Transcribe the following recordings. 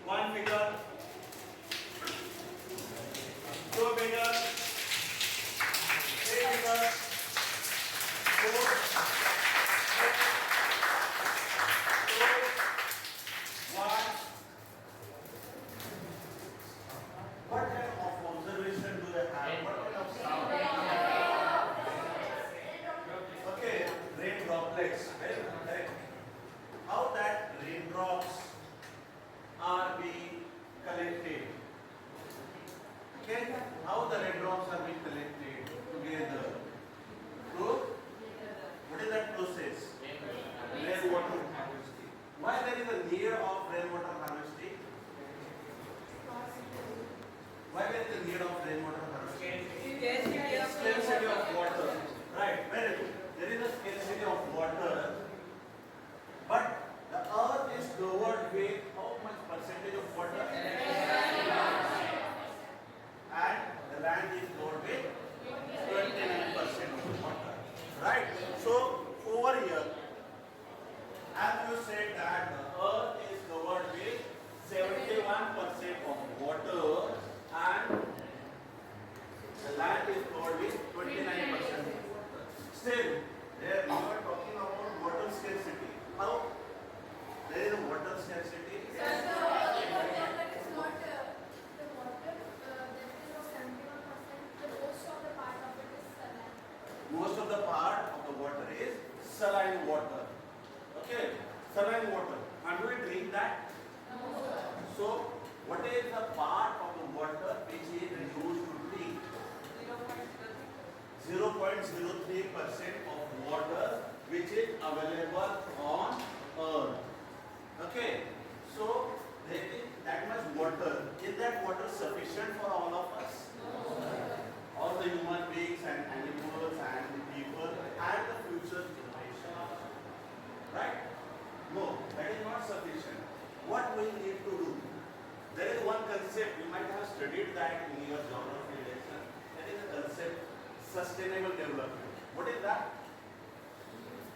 One figure, two figure, three figure, four, two, one. What kind of observation do they have? What kind of sound? Okay, rain droplets. Right? How that raindrops are being collected? Okay, how the raindrops are being collected together? Through what is that process? Rainwater harvesting. Why there is a need of rainwater harvesting? Why there is a need of rainwater harvesting? Scarcity of water. Right, very good. There is a scarcity of water, but the earth is covered with how much percentage of water? And the land is covered with 29% of water. Right? So over here, as you said that the earth is covered with 71% of water and the land is covered with 29% of water. Still, there we are talking about water scarcity. How? There is a water scarcity. Most of the part of the water is saline water. Okay, saline water. And do we drink that? So, what is the part of the water which is used to drink? 0.03% of water which is available on earth. Okay, so there is that much water. Is that water sufficient for all of us? All the human beings and animals and the people and the future generation. Right? No, that is not sufficient. What we need to do? There is one concept, you might have studied that in your geography lesson. There is a concept, sustainable development. What is that?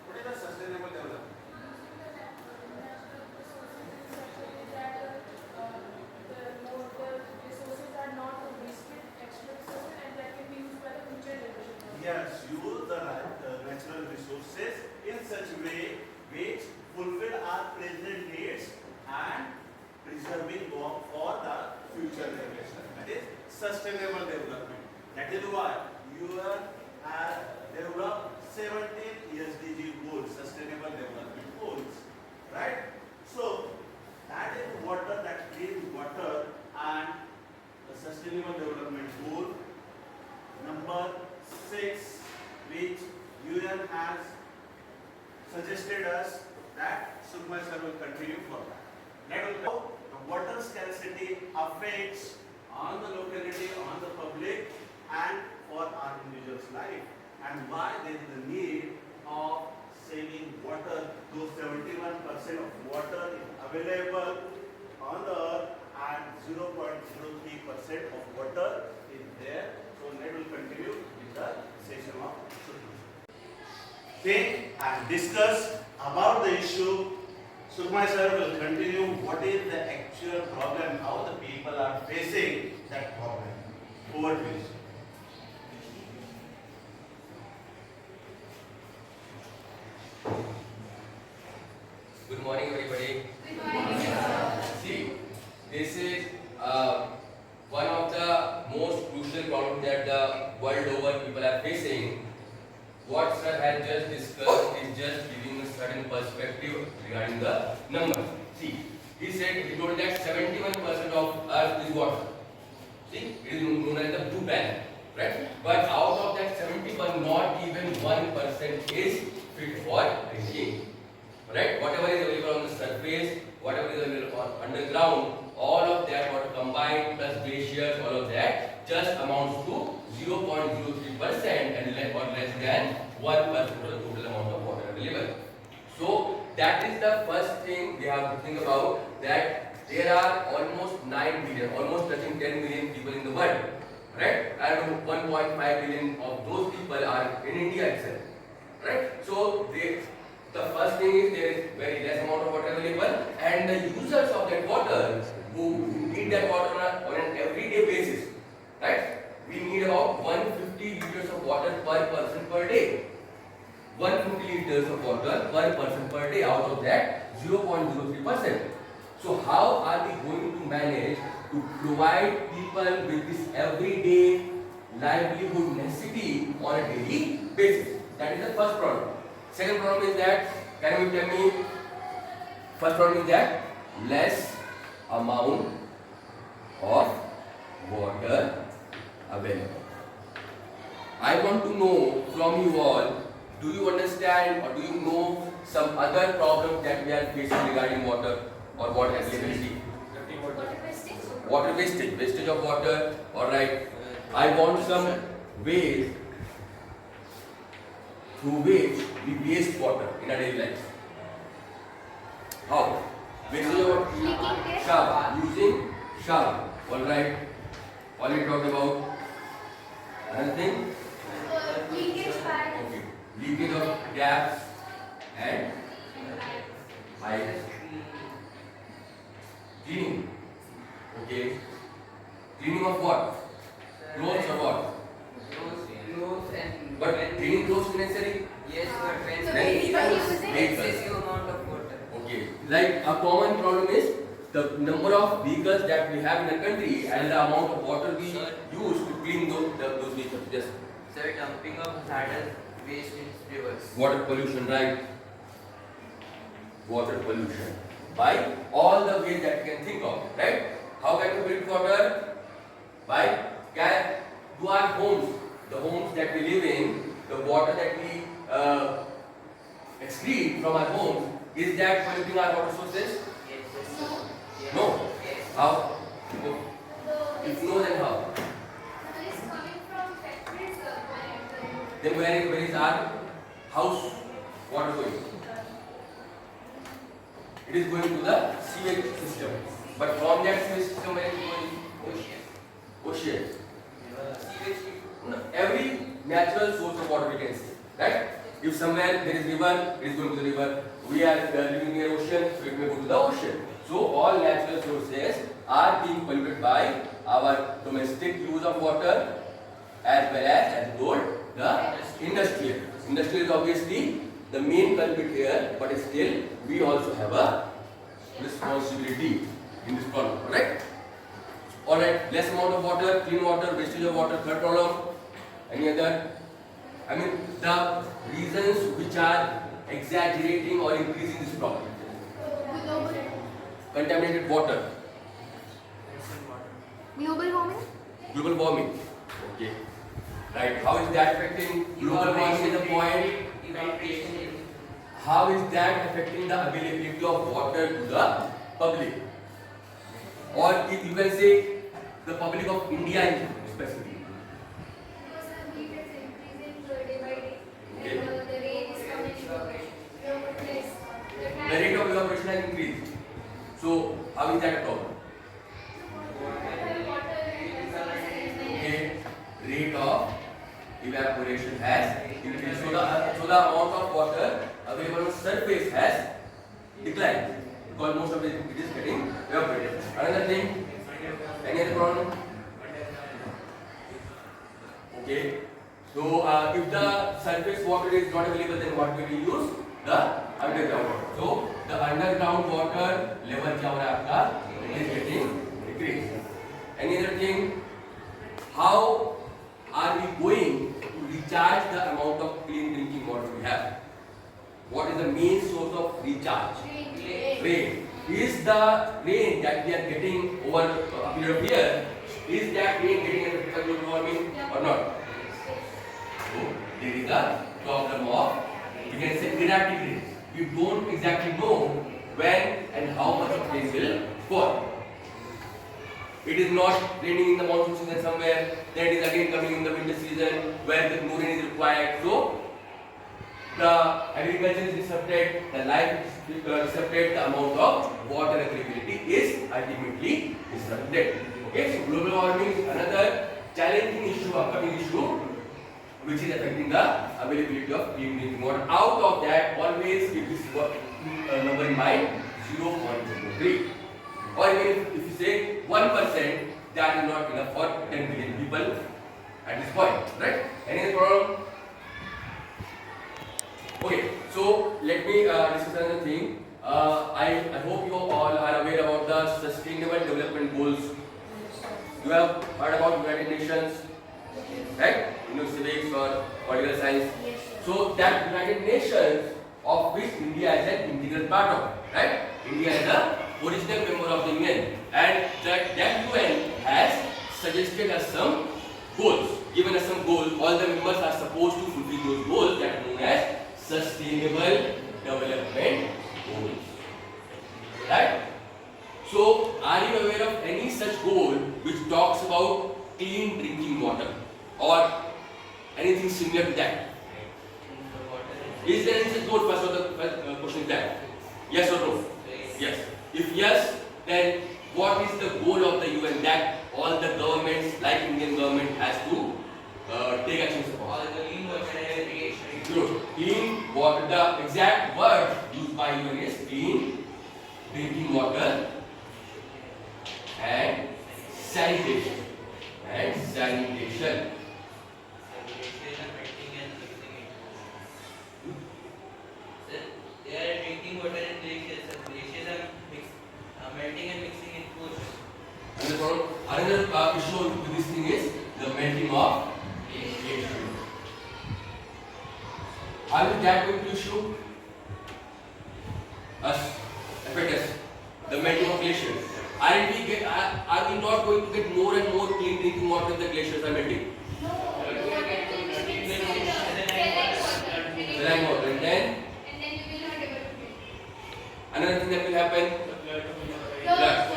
What is the sustainable development? Yes, use the natural resources in such a way which fulfill our present needs and preserving for the future generation. That is sustainable development. That is why UN has developed 17 SDG goals, sustainable development goals. Right? So, that is water, that clean water and the sustainable development goal number 6, which UN has suggested us that Sukma sir will continue for that. That will how the water scarcity affects on the locality, on the public and for our individual's life, and why there is the need of saving water. Those 71% of water is available on the earth and 0.03% of water is there. So let will continue with the session of think and discuss about the issue. Sukma sir will continue what is the actual problem, how the people are facing that problem. Over to you. Good morning, everybody. Good morning, sir. See, this is one of the most crucial problems that the world over people are facing. What sir has just discussed is just giving a certain perspective regarding the numbers. See, he told that 71% of Earth is water. See, it is known as the blue planet, right? But out of that 71, not even 1% is fit for drinking. Right? Whatever is available on the surface, whatever is available underground, all of that water combined plus glaciers, all of that just amounts to 0.03% and less than 1% of the total amount of water available. So that is the first thing we have to think about, that there are almost 9 billion, almost touching 10 million people in the world. Right? And 1.5 billion of those people are in India itself. Right? So the first thing is there is very less amount of water available, and the users of that water who that water on an everyday basis, right? We need about 150 liters of water per person per day. 150 liters of water per person per day. Out of that, 0.03%. So how are we going to manage to provide people with this everyday livelihood necessity on a daily basis? That is the first problem. Second problem is that, can you tell me? First problem is that less amount of water available. I want to know from you all, do you understand or do you know some other problems that we are facing regarding water or water availability? Water wastage, wastage of water. Alright. I want some ways through which we waste water in our daily life. How? Wastage of water. Shower. Using shower. Alright. Already talked about. Another thing? Leakage pipe. Okay. Leakage of gas and pipes. Cleaning. Okay. Cleaning of what? Clothes or what? Clothes and But cleaning clothes is necessary. yes, but when So Then anybody using excessive amount of water. Okay. Like a common problem is the number of vehicles that we have in the country and the amount of water we use to clean those vehicles. Yes. So dumping of hazardous waste in rivers. Water pollution, right? Water pollution. By all the ways that you can think of, right? How can we build water? By do our homes, the homes that we live in, the water that we excrete from our homes, is that polluting our water sources? Yes. Yes. No. Yes. How? If no, then how? is coming from factories. Then where is our house water going? It is going to the sewage system. But from that sewage system, where is it going? Ocean. Sewage. No, every natural source of water we can see, right? If somewhere there is river, it is going to the river. We are living near ocean, so it may go to the ocean. So all natural sources are being polluted by our domestic use of water as well as told, the industrial. Industrial is obviously the main culprit here, but still we also have a responsibility in this problem, correct? Alright, less amount of water, clean water, wastage of water, third problem. Any other? I mean, the reasons which are exaggerating or increasing this problem. Contaminated water, Global warming. global warming. Okay. Right. How is that affecting global warming is the point? Evaporation. How is that affecting the availability of water to the public? Or if you can say the public of India specifically. Because the heat is increasing day by day. Okay. And the rain is coming. The rate of evaporation has increased. So how is that a problem? Okay. Rate of evaporation has increased. So the amount of water available on surface has declined because most of it is getting evaporated. Another thing, any other problem? Okay. So if the surface water is not available, then what will we use? The underground water. So the underground water level क्या हो रहा है आपका is getting decreased. Any other thing? How are we going to recharge the amount of clean drinking water we have? What is the main source of recharge? Rain. Is the rain that we are getting over a period of year, is that rain getting affected by global warming or not? So there is a problem of, we can say, erratic rain. We don't exactly know when and how much of rain will fall. It is not raining in the monsoon season somewhere, then it is again coming in the winter season where the no rain is required. So the agriculture is disrupted, the life is disrupted, the amount of water availability is ultimately disrupted. Okay, so global warming is another challenging issue, upcoming issue, which is affecting the availability of clean drinking water. Out of that, always keep this number in mind, 0.03. or even if you say 1%, that is not enough for 10 billion people at this point, right? Any problem? Okay, so let me discuss another thing. I hope you all are aware about the Sustainable Development Goals. You have heard about United Nations, right? You know, civics or political science. Yes, sir. So that United Nations, of which India is an integral part of, right? India is the original member of the UN, and that UN has suggested us some goals, given us some goals. All the members are supposed to fulfill those goals that are known as Sustainable Development Goals, right? So, are you aware of any such goal which talks about clean drinking water or anything similar to that? Is there any such goal? First of the question is that. Yes or no? Yes. If yes, then what is the goal of the UN that all the governments, like Indian government, has to take action upon? All the clean water and irrigation. Good. Clean water. The exact word used by UN is clean drinking water and sanitation. And sanitation. They are drinking water in glaciers. Glaciers are melting and mixing in ocean. Another issue with this thing is the melting of glaciers. Are we that going to issue us affect us? The melting of glaciers. Are we not going to get more and more clean drinking water if the glaciers are melting? No, water will mix with saline water. Saline water, and then And then you will not able to drink. another thing that will happen. The water level will rise.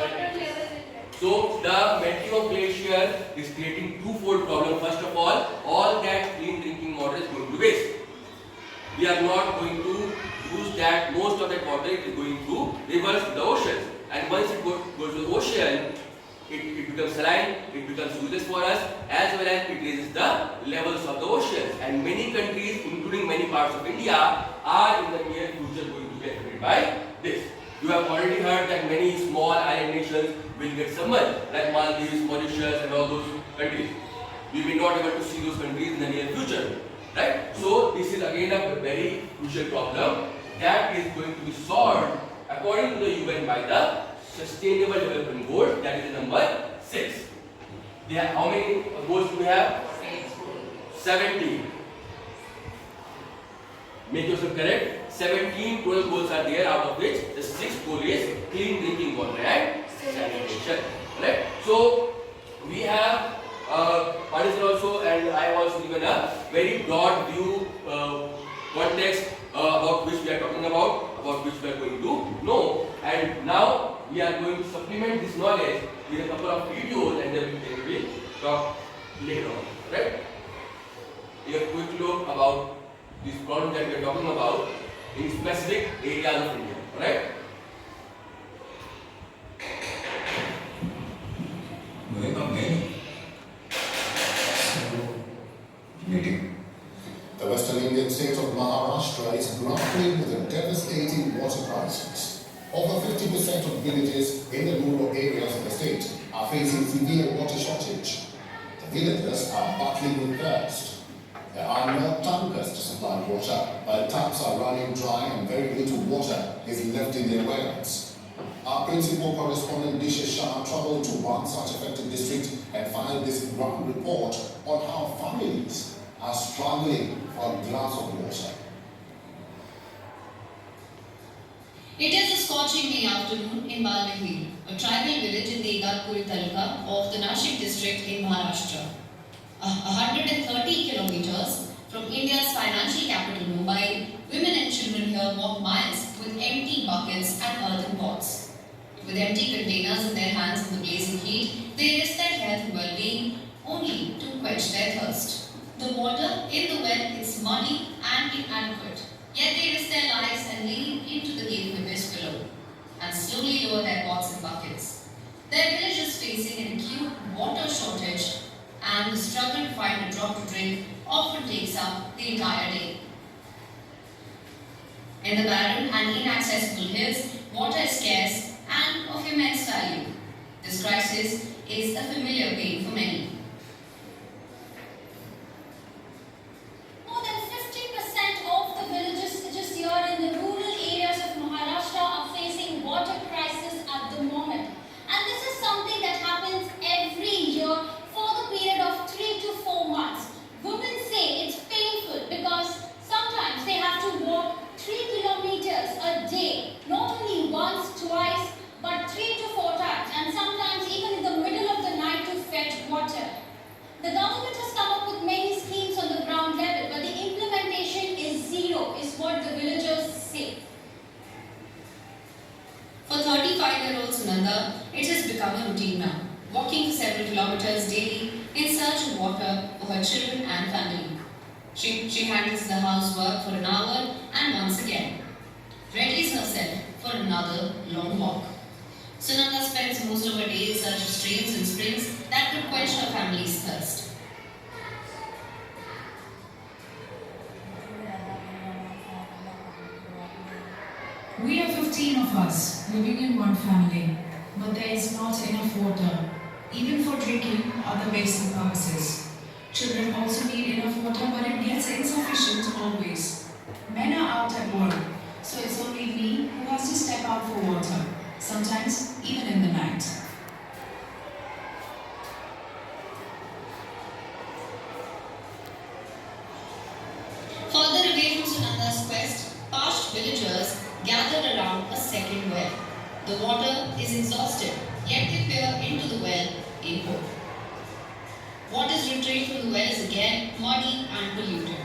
So the melting of glacier is creating twofold problem. First of all that clean drinking water is going to waste. We are not going to use that. Most of that water is going to rivers to the oceans, and once it goes to the ocean, it becomes saline, it becomes useless for us, as well as it raises the levels of the oceans. And many countries, including many parts of India, are in the near future going to get affected by this. You have already heard that many small island nations will get submerged, like Maldives, Mauritius, and all those countries. We will not able to see those countries in the near future, right? So this is again a very crucial problem that is going to be solved according to the UN by the Sustainable Development Goal, that is number 6. They have, how many goals do we have? 17. Make yourself correct. 17 total goals are there, out of which the 6th goal is clean drinking water and sanitation. Right? So we have participants also, and I have also given a very broad view context about which we are talking about which we are going to know. And now we are going to supplement this knowledge with a couple of videos, and then we will talk later on. Right? A quick look about this problem that we are talking about in specific areas of India. Right? Meeting. The Western Indian state of Maharashtra is grappling with a devastating water crisis. Over 50% of villages in the rural areas of the state are facing severe water shortage. The villagers are battling with thirst. There are no tankers to supply water, while taps are running dry and very little water is left in their wells. Our principal correspondent Disha Shah traveled to one such affected district and filed this ground report on how families are struggling for a glass of water. It is a scorching May afternoon in Balmehir, a tribal village in the Igatpuri Taluka of the Nashik district in Maharashtra. 130 kilometers from India's financial capital Mumbai, women and children here walk miles with empty buckets and earthen pots. With empty containers in their hands in the blazing heat, they risk their health and well-being only to quench their thirst. The water in the well is muddy and inadequate, yet they risk their lives and lean into the gaping abyss below, and slowly lower their pots and buckets. Their village is facing an acute water shortage, and the struggle to find a drop to drink often takes up the entire day. In the barren and inaccessible hills, water is scarce and and of immense value. This crisis is a familiar pain for many. More than 50% of the villages just here in the rural areas of Maharashtra are facing water crisis at the moment. And this is something that happens every year for the period of 3 to 4 months. Women say it's painful because sometimes they have to walk 3 kilometers a day, not only once, twice, but 3 to 4 times, and sometimes even in the middle of the night to fetch water. The government has come up with many schemes on the ground level, but the implementation is zero, is what the villagers say. For 35-year-old Sunanda, it has become a routine now, walking for several kilometers daily in search of water for her children and family. She handles the housework for an hour and once again readies herself for another long walk. Sunanda spends most of her day in search of streams and springs that could quench her family's thirst. We are 15 of us living in one family, but there is not enough water, even for drinking or the basic purposes. Children also need enough water, but it gets insufficient always. Men are out at work, so it's only me who has to step out for water, sometimes even in the night. Further away from Sunanda's quest, parched villagers gathered around a second well. The water is exhausted, yet they peer into the well in hope. What is retrieved from the well is again muddy and polluted.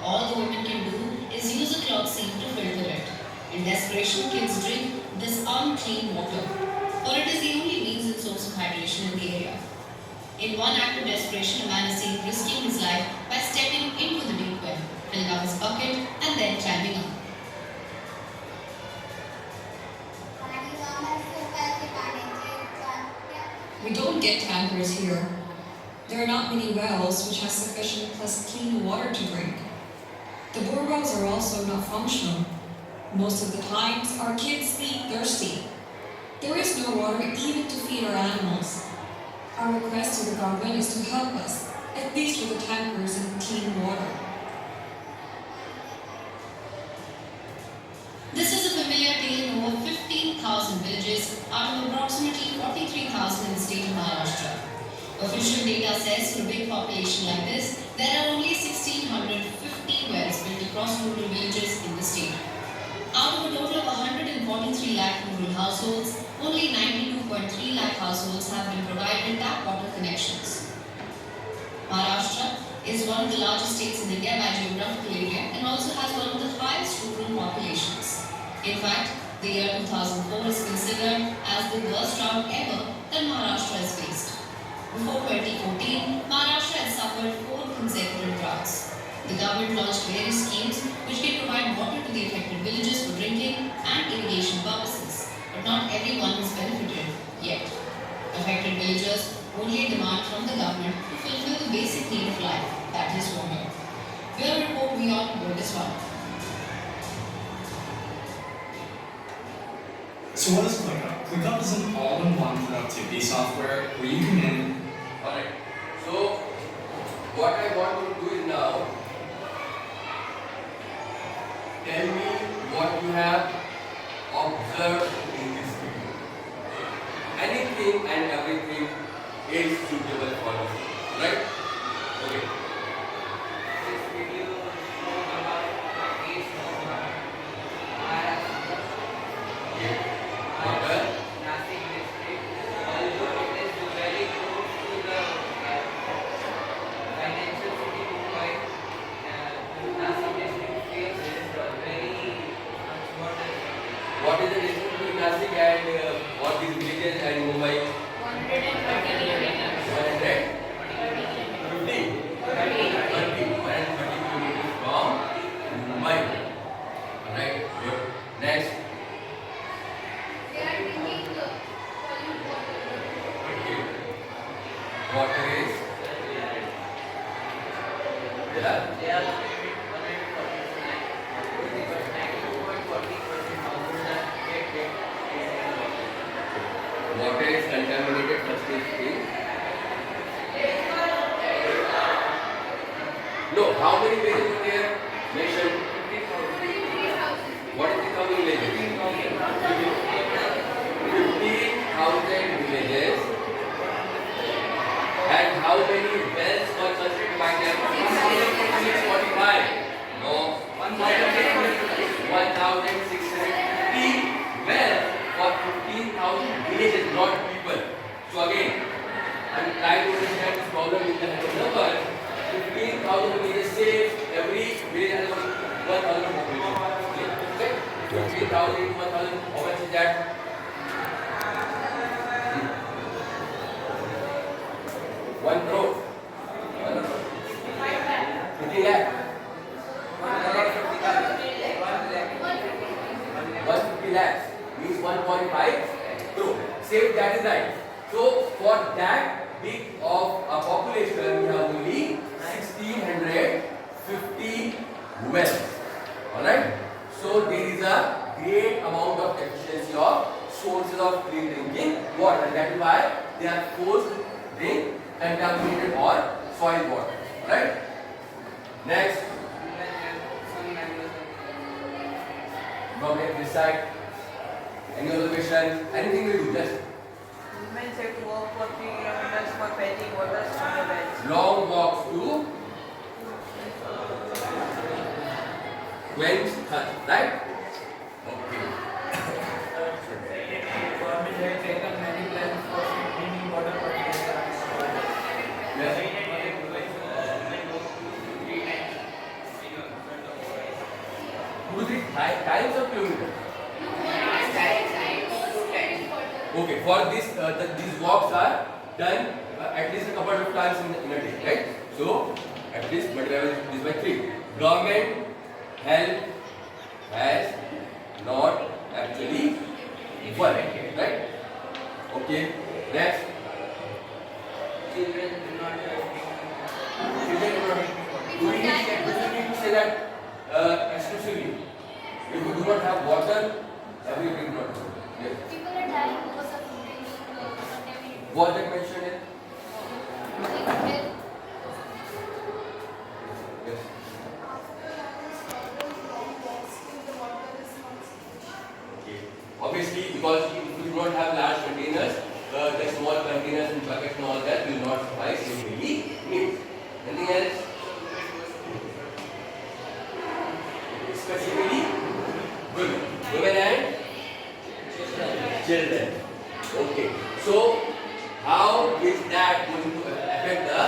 All the women can do is use a cloth sieve to filter it. In desperation, kids drink this unclean water, for it is the only means and source of hydration in the area. In one act of desperation, a man is seen risking his life by stepping into the deep well, filling up his bucket and then climbing up. We don't get tankers here. There are not many wells which have sufficient clean water to drink. The bore wells are also not functional. Most of the times, our kids sleep thirsty. There is no water even to feed our animals. Our request to the government is to help us, at least with the tankers and clean water. This is a familiar tale in over 15,000 villages out of approximately 43,000 in the state of Maharashtra. Official data says for a big population like this, there are only 1,650 wells built across rural villages in the state. Out of a total of 143 lakh rural households, only 92.3 lakh households have been provided tap water connections. Maharashtra is one of the largest states in India by geographical area and also has one of the highest rural populations. In fact, the year 2004 is considered as the worst drought ever that Maharashtra has faced. Before 2014, Maharashtra has suffered 4 consecutive droughts. The government launched various schemes which can provide water to the affected villages for drinking and irrigation purposes, but not everyone has benefited yet. Affected villagers only demand from the government to fulfill the basic need of life, that is water. We'll report beyond board as well. So what is ClickUp? ClickUp is an all-in-one productivity software where you can Alright. So what I want to do is now tell me what you have observed in this video. Anything and everything is suitable for you, right? Okay. This video shows about the case of Maharashtra. Okay. Water. Nashik district, although it is very close to the financial city Mumbai, Nashik district faces a very much water. What is the distance between Nashik and what is villages and Mumbai? 130 kilometers. 130 kilometers from Mumbai. Alright, good. Next. They are drinking pollute water. Okay. Water is there. They are located 140%, but 92.40% households are get water. water is contaminated first thing. No, how many villages are there? Mentioned. What is the coming villages? 15,000 villages. And how many wells were constructed by them? 645. No. 1,650 wells for 15,000 villages, not people. So again, I'm trying to understand this problem with the number. 15,000 villages say every village has 1,000 population. Okay? 15,000 into 1,000, how much is that? 1 crore. 50 lakh. 150 lakhs means 1.5 crore. Same, that is right. So for that big of a population, we have only 1,650 wells. Alright? So there is a great amount of efficiency of sources of clean drinking water. That is why they are forced to drink contaminated or soil water. Right? Next. From this side. Any other question? Anything we do? Just. Women have to walk for 3 kilometers for fetching water from the wells. Long walks to quench thirst. Right? Okay. Government has taken many plans for drinking water purification. Yes. Times of kilometers. Okay, for this, these walks are done at least a couple of times in a day, right? So, at least multiply this by 3. Government help has not actually worked, right? Okay, next. Children do not have Children do not. Do we need to say that exclusively? If you do not have water, everything do not. Yes. People are dying because of contaminated. Was that mentioned in? Yes. Okay. Obviously, because if you do not have large containers, the small containers and buckets and all that will not suffice in daily needs. Anything else? Specifically, women and children. Okay. So, how is that going to affect the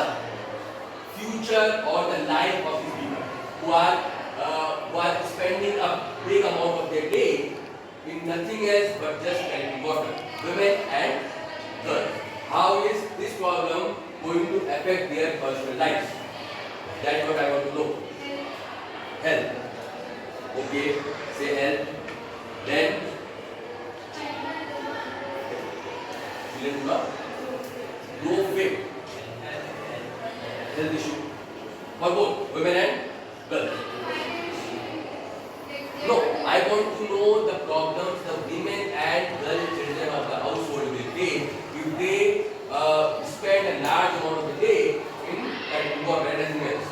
future or the life of these people who are spending a big amount of their day in nothing else but just collecting water? Women and girls. How is this problem going to affect their personal lives? That's what I want to know. Health. Okay, say health. Then children do not grow fit. Health issue for both women and girls. No, I want to know the problems the women and girl children of the household will face if they spend a large amount of the day in water and anything else.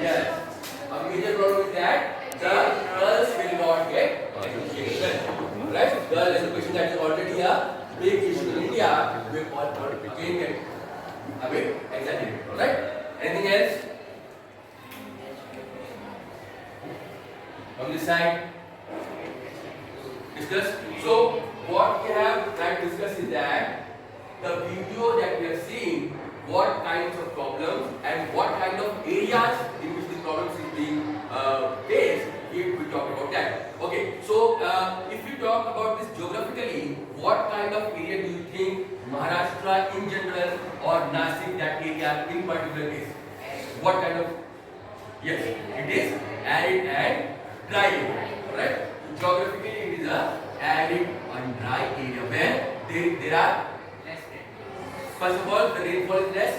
Yes. A major problem is that the girls will not get education. Right? Girl education that is already a big issue in India will again get a bit exaggerated. Right? Anything else? From this side? Discuss. So, what we have tried to discuss is that the video that we have seen, what kinds of problems and what kind of areas in which the problems is being faced, if we talk about that. Okay, so if you talk about this geographically, what kind of area do you think Maharashtra in general or Nasik, that area in particular is? What kind of? Yes, it is arid and dry area, right? Geographically, it is a arid and dry area where there are first of all, the rainfall is less.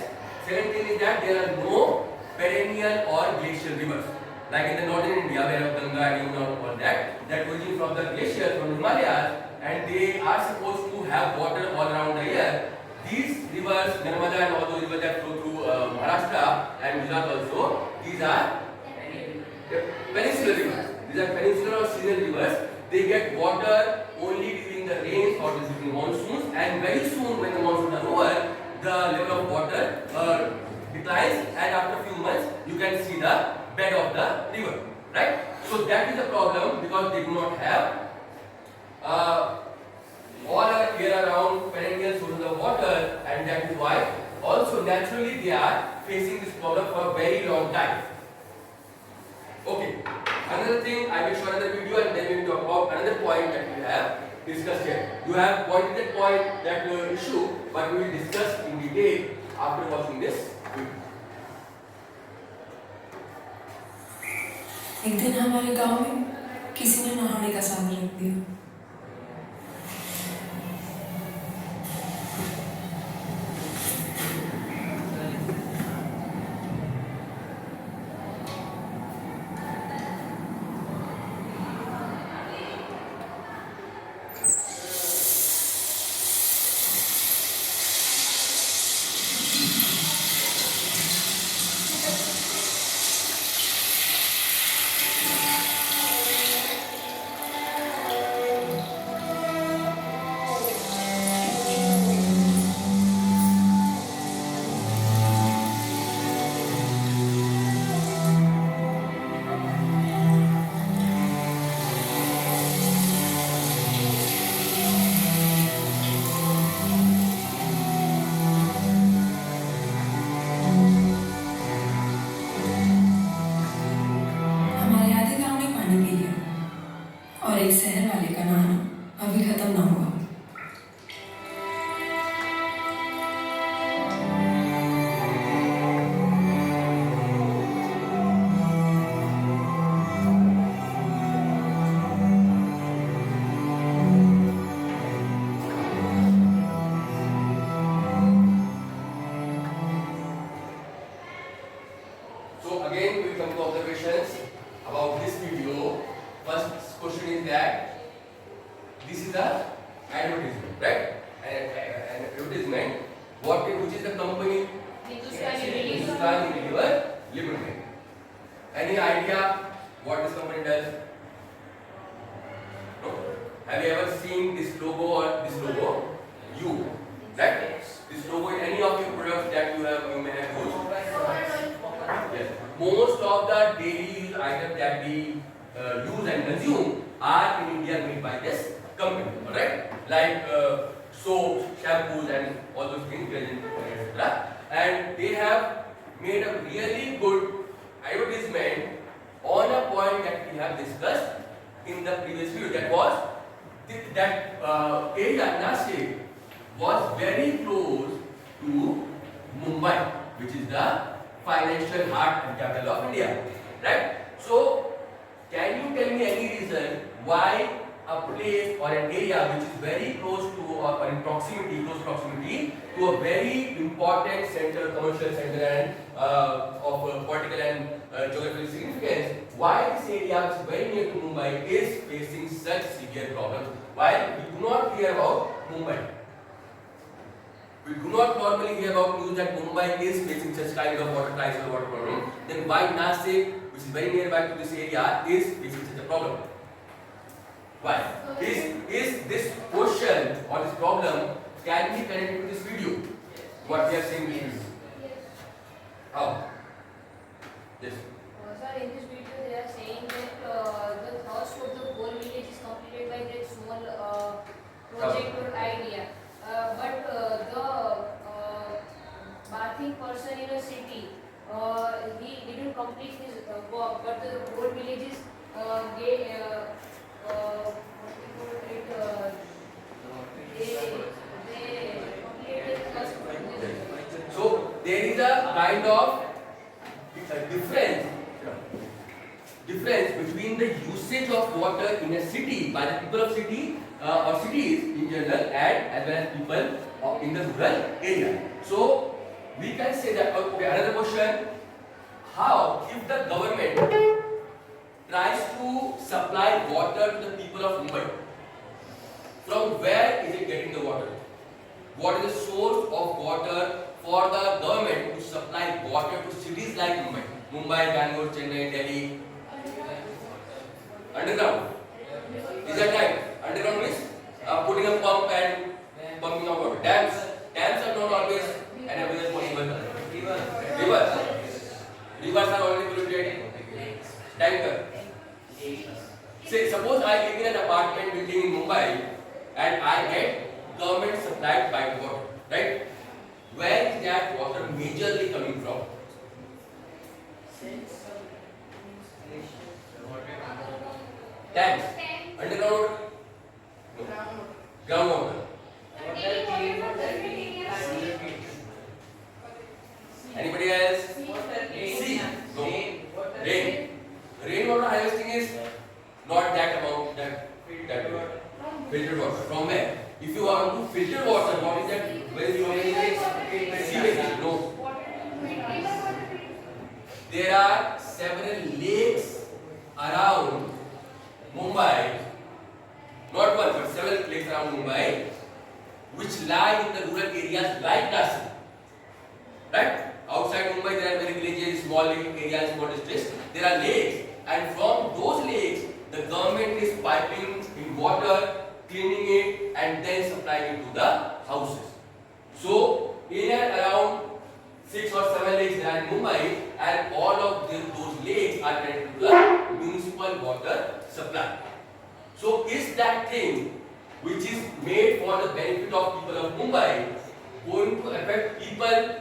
Second thing is that there are no perennial or glacial rivers, like in the northern India where Ganga and Yamuna all that origin from the glacier from the Himalayas, and they are supposed to have water all around the year. These rivers, Narmada and all those rivers that flow through Maharashtra and Gujarat also, these are peninsular rivers. These are peninsular or seasonal rivers. They get water only during the rains or during monsoons, and very soon when the monsoons are over, the level of water declines, and after a few months you can see the bed of the river, right? So that is the problem, because they do not have all year around perennial sources of water, and that is why also naturally they are facing this problem for a very long time. Okay, another thing, I will show another video and then we will talk about another point that we have discussed here. You have pointed that point, that issue, but we will discuss in detail after watching this video. एक दिन हमारे गांव में किसी ने नहाने का साधन रख दिया। और एक शहर वाले का नहाना अभी खत्म ना हुआ। So again we will come to observations about this video. First question is that this is the advertisement, right? An advertisement. Which is the company? Hindustan Unilever Limited. Any idea what this company does? No. Have you ever seen this logo or this logo? You, right? This logo in any of your products that you may have used. Yes. Most of the daily use items that we use and consume are in India made by this company, alright? Like soaps, shampoos and all those things, etc. And they have made a really good advertisement on a point that we have discussed in the previous video. That was that area, Nashik, was very close to Mumbai, which is the financial heart and capital of India, right? So can you tell me any reason why a place or an area which is very close to or in proximity, close proximity to a very important center, commercial center and of political and geographical significance, why this area which is very near to Mumbai is facing such severe problems? While we do not hear about Mumbai, we do not normally hear about news that Mumbai is facing such kind of water crisis or water problem, then why Nashik, which is very nearby to this area, is facing such a problem? Why? Is this question or this problem can be connected to this video? What we are saying in this video? How? Yes. Sir, in this video they are saying that the first of the whole village is completed by that small project or idea. But the bathing person in a city, he didn't complete his work, but the whole village is So there is a kind of difference between the usage of water in a city by the people of city or cities in general and as well as people in the rural area. So we can say that, okay, another question, how if the government water to the people of Mumbai. From where is it getting the water? What is the source of water for the government to supply water to cities like Mumbai? Mumbai, Bangalore, Chennai, Delhi. Underground. Is that right? Underground means putting a pump and pumping of water. Dams. Dams are not always and everywhere possible. Rivers. Rivers are already polluted. Tanker. Say, suppose I live in an apartment building in Mumbai and I get government supplied by water, right? Where is that water majorly coming from? Tanks. Underground? No. Groundwater. Anybody else? Sea. No. Rain. Rainwater harvesting is not that amount, that way. Filtered water. From where? If you want to filter water, what is that? Where is your sewage? No. There are several lakes around Mumbai, not one but several lakes around Mumbai, which lie in the rural areas like Nashik. Right? Outside Mumbai there are many villages, small areas, small districts. There are lakes, and from those lakes the government is piping in water, cleaning it, and then supplying it to the houses. So in and around 6 or 7 lakes there are in Mumbai, and all of those lakes are connected to the municipal water supply. So is that thing which is made for the benefit of people of Mumbai going to affect people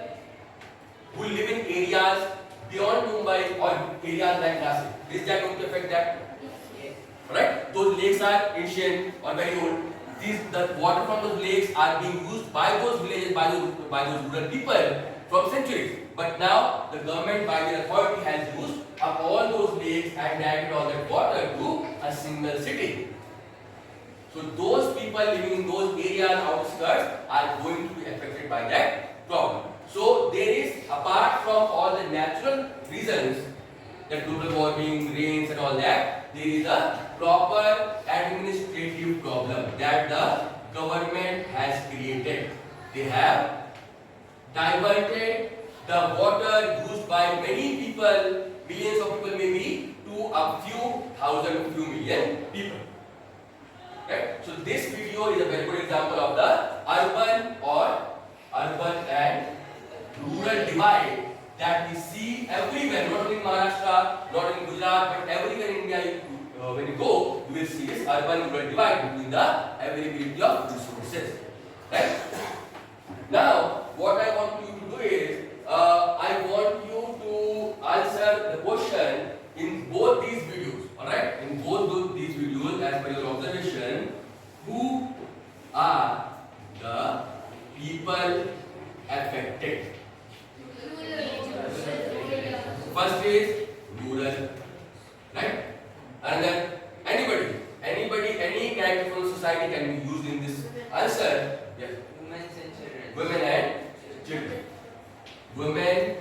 who live in areas beyond Mumbai or areas like Nashik? Is that going to affect that? Right? Those lakes are ancient or very old. The water from those lakes are being used by those villages, by those rural people from centuries. But now the government by the authority has used up all those lakes and directed all that water to a single city. So those people living in those areas, outskirts, are going to be affected by that problem. So there is, apart from all the natural reasons, that global warming, rains and all that, there is a proper administrative problem that the government has created. They have diverted the water used by many people, millions of people maybe, to a few thousand, few million people. Right? So this video is a very good example of the urban and rural divide that we see everywhere, not only in Maharashtra, not only in Gujarat, but everywhere in India. When you go, you will see this urban-rural divide between the availability of resources. Right? Now, what I want you to do is, I want you to answer the question in both these videos. Alright? In both these videos, as per your observation, who are the people affected? First is rural, right? And then anybody, any character from society can be used in this answer. Yes. Women and children. Women,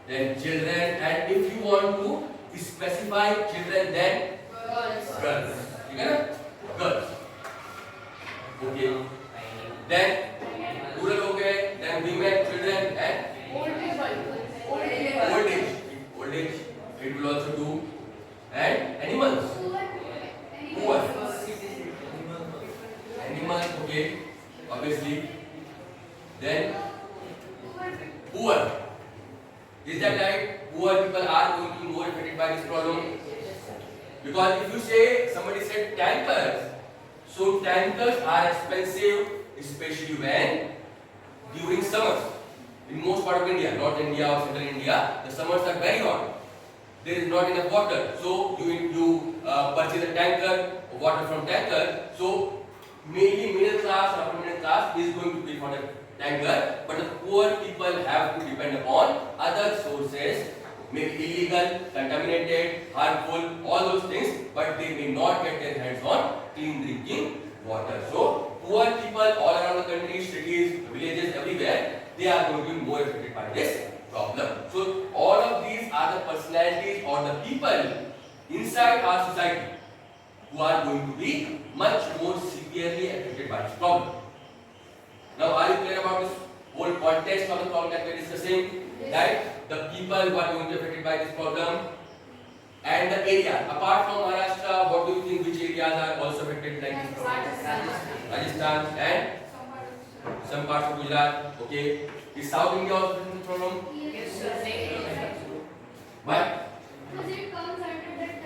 then children, and if you want to specify children, then girls. You get it? Girls. Okay. Then rural, okay. Then women, children, and old age. Old age. It will also do. And animals. Poor. Animals, okay. Obviously. Then poor. Is that right? Poor people are going to be more affected by this problem. Because if you say, somebody said tankers, so tankers are expensive, especially when during summers. In most part of India, North India or Central India, the summers are very hot. There is not enough water, so you purchase a tanker, water from tanker. So mainly middle class or upper middle class is going to pay for the tanker, but the poor people have to depend upon other sources, maybe illegal, contaminated, harmful, all those things, but they may not get their hands on clean drinking water. So poor people all around the country, cities, villages, everywhere, they are going to be more affected by this problem. So all of these are the personalities or the people inside our society who are going to be much more severely affected by this problem. Now, are you clear about this whole context of the problem that we are discussing? That the people who are going to be affected by this problem and the area. Apart from Maharashtra, what do you think which areas are also affected like this problem? Rajasthan and some parts of Gujarat. Okay. Is South India also affected this problem? Why? Because it comes under that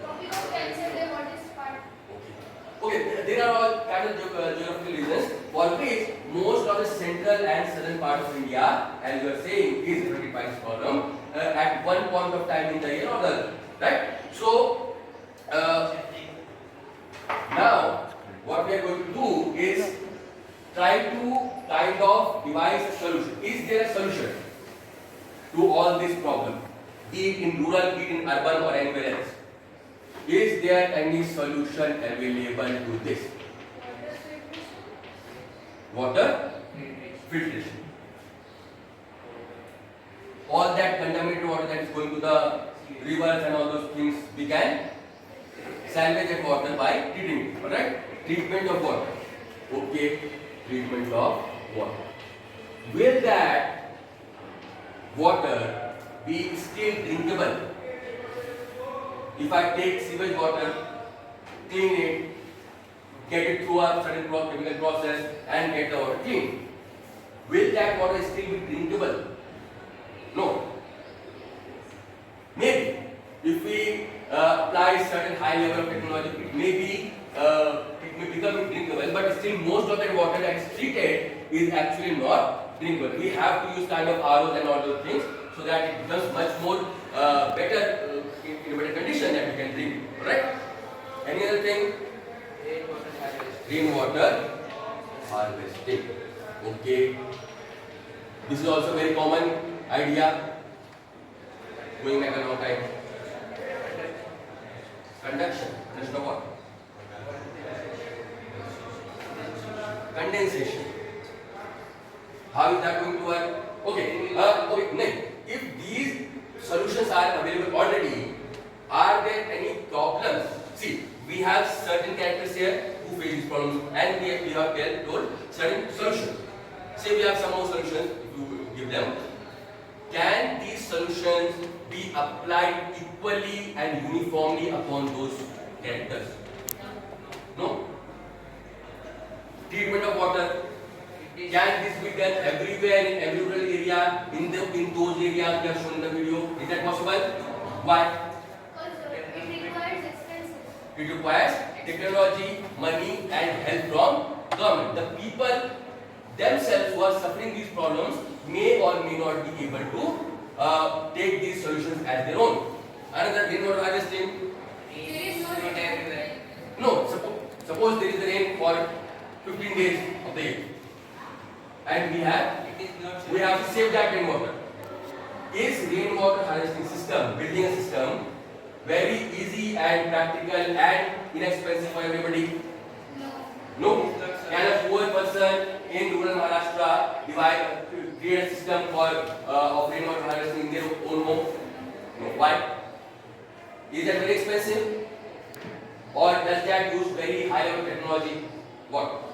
topic of cancer, then what is part? Okay, there are all kinds of geographical reasons for which most of the central and southern part of India, as you are saying, is affected by this problem at one point of time in the year or the other, right? So, now what we are going to do is try to kind of devise a solution. Is there a solution to all this problem, be it in rural, be it in urban or anywhere else? Is there any solution available to this? Water filtration. All that contaminated water that is going to the rivers and all those things, we can salvage that water by treating it. Alright? Treatment of water. Okay. Treatment of water. Will that water be still drinkable? If I take sewage water, clean it, get it through a certain chemical process and get the water clean, will that water still be drinkable? No. Maybe if we apply certain high level of technology, it may become drinkable, but still most of that water that is treated is actually not drinkable. We have to use kind of ROs and all those things so that it becomes much more better in a better condition that we can drink. Right? Any other thing? Rainwater harvesting. Okay. This is also a very common idea going back a long time. Conduction of water. Condensation. How is that going to work? Okay. If these solutions are available already, are there any problems? See, we have certain characters here who face these problems, and we have told certain solutions. Say we have some more solutions. If you give them, can these solutions be applied equally and uniformly upon those characters? No. Treatment of water. Can this be done everywhere in every rural area in those areas we have shown in the video? Is that possible? Why? It requires expenses. It requires technology, money, and help from government. The people themselves who are suffering these problems may or may not be able to take these solutions as their own. Another rainwater harvesting. Not everywhere. No, suppose there is rain for 15 days of the year, and we have to save that rainwater. Is rainwater harvesting system, building a system, very easy and practical and inexpensive for everybody? No. Can a poor person in rural Maharashtra create a system for of rainwater harvesting in their own home? No. Why? Is that very expensive? Or does that use very high level technology? What?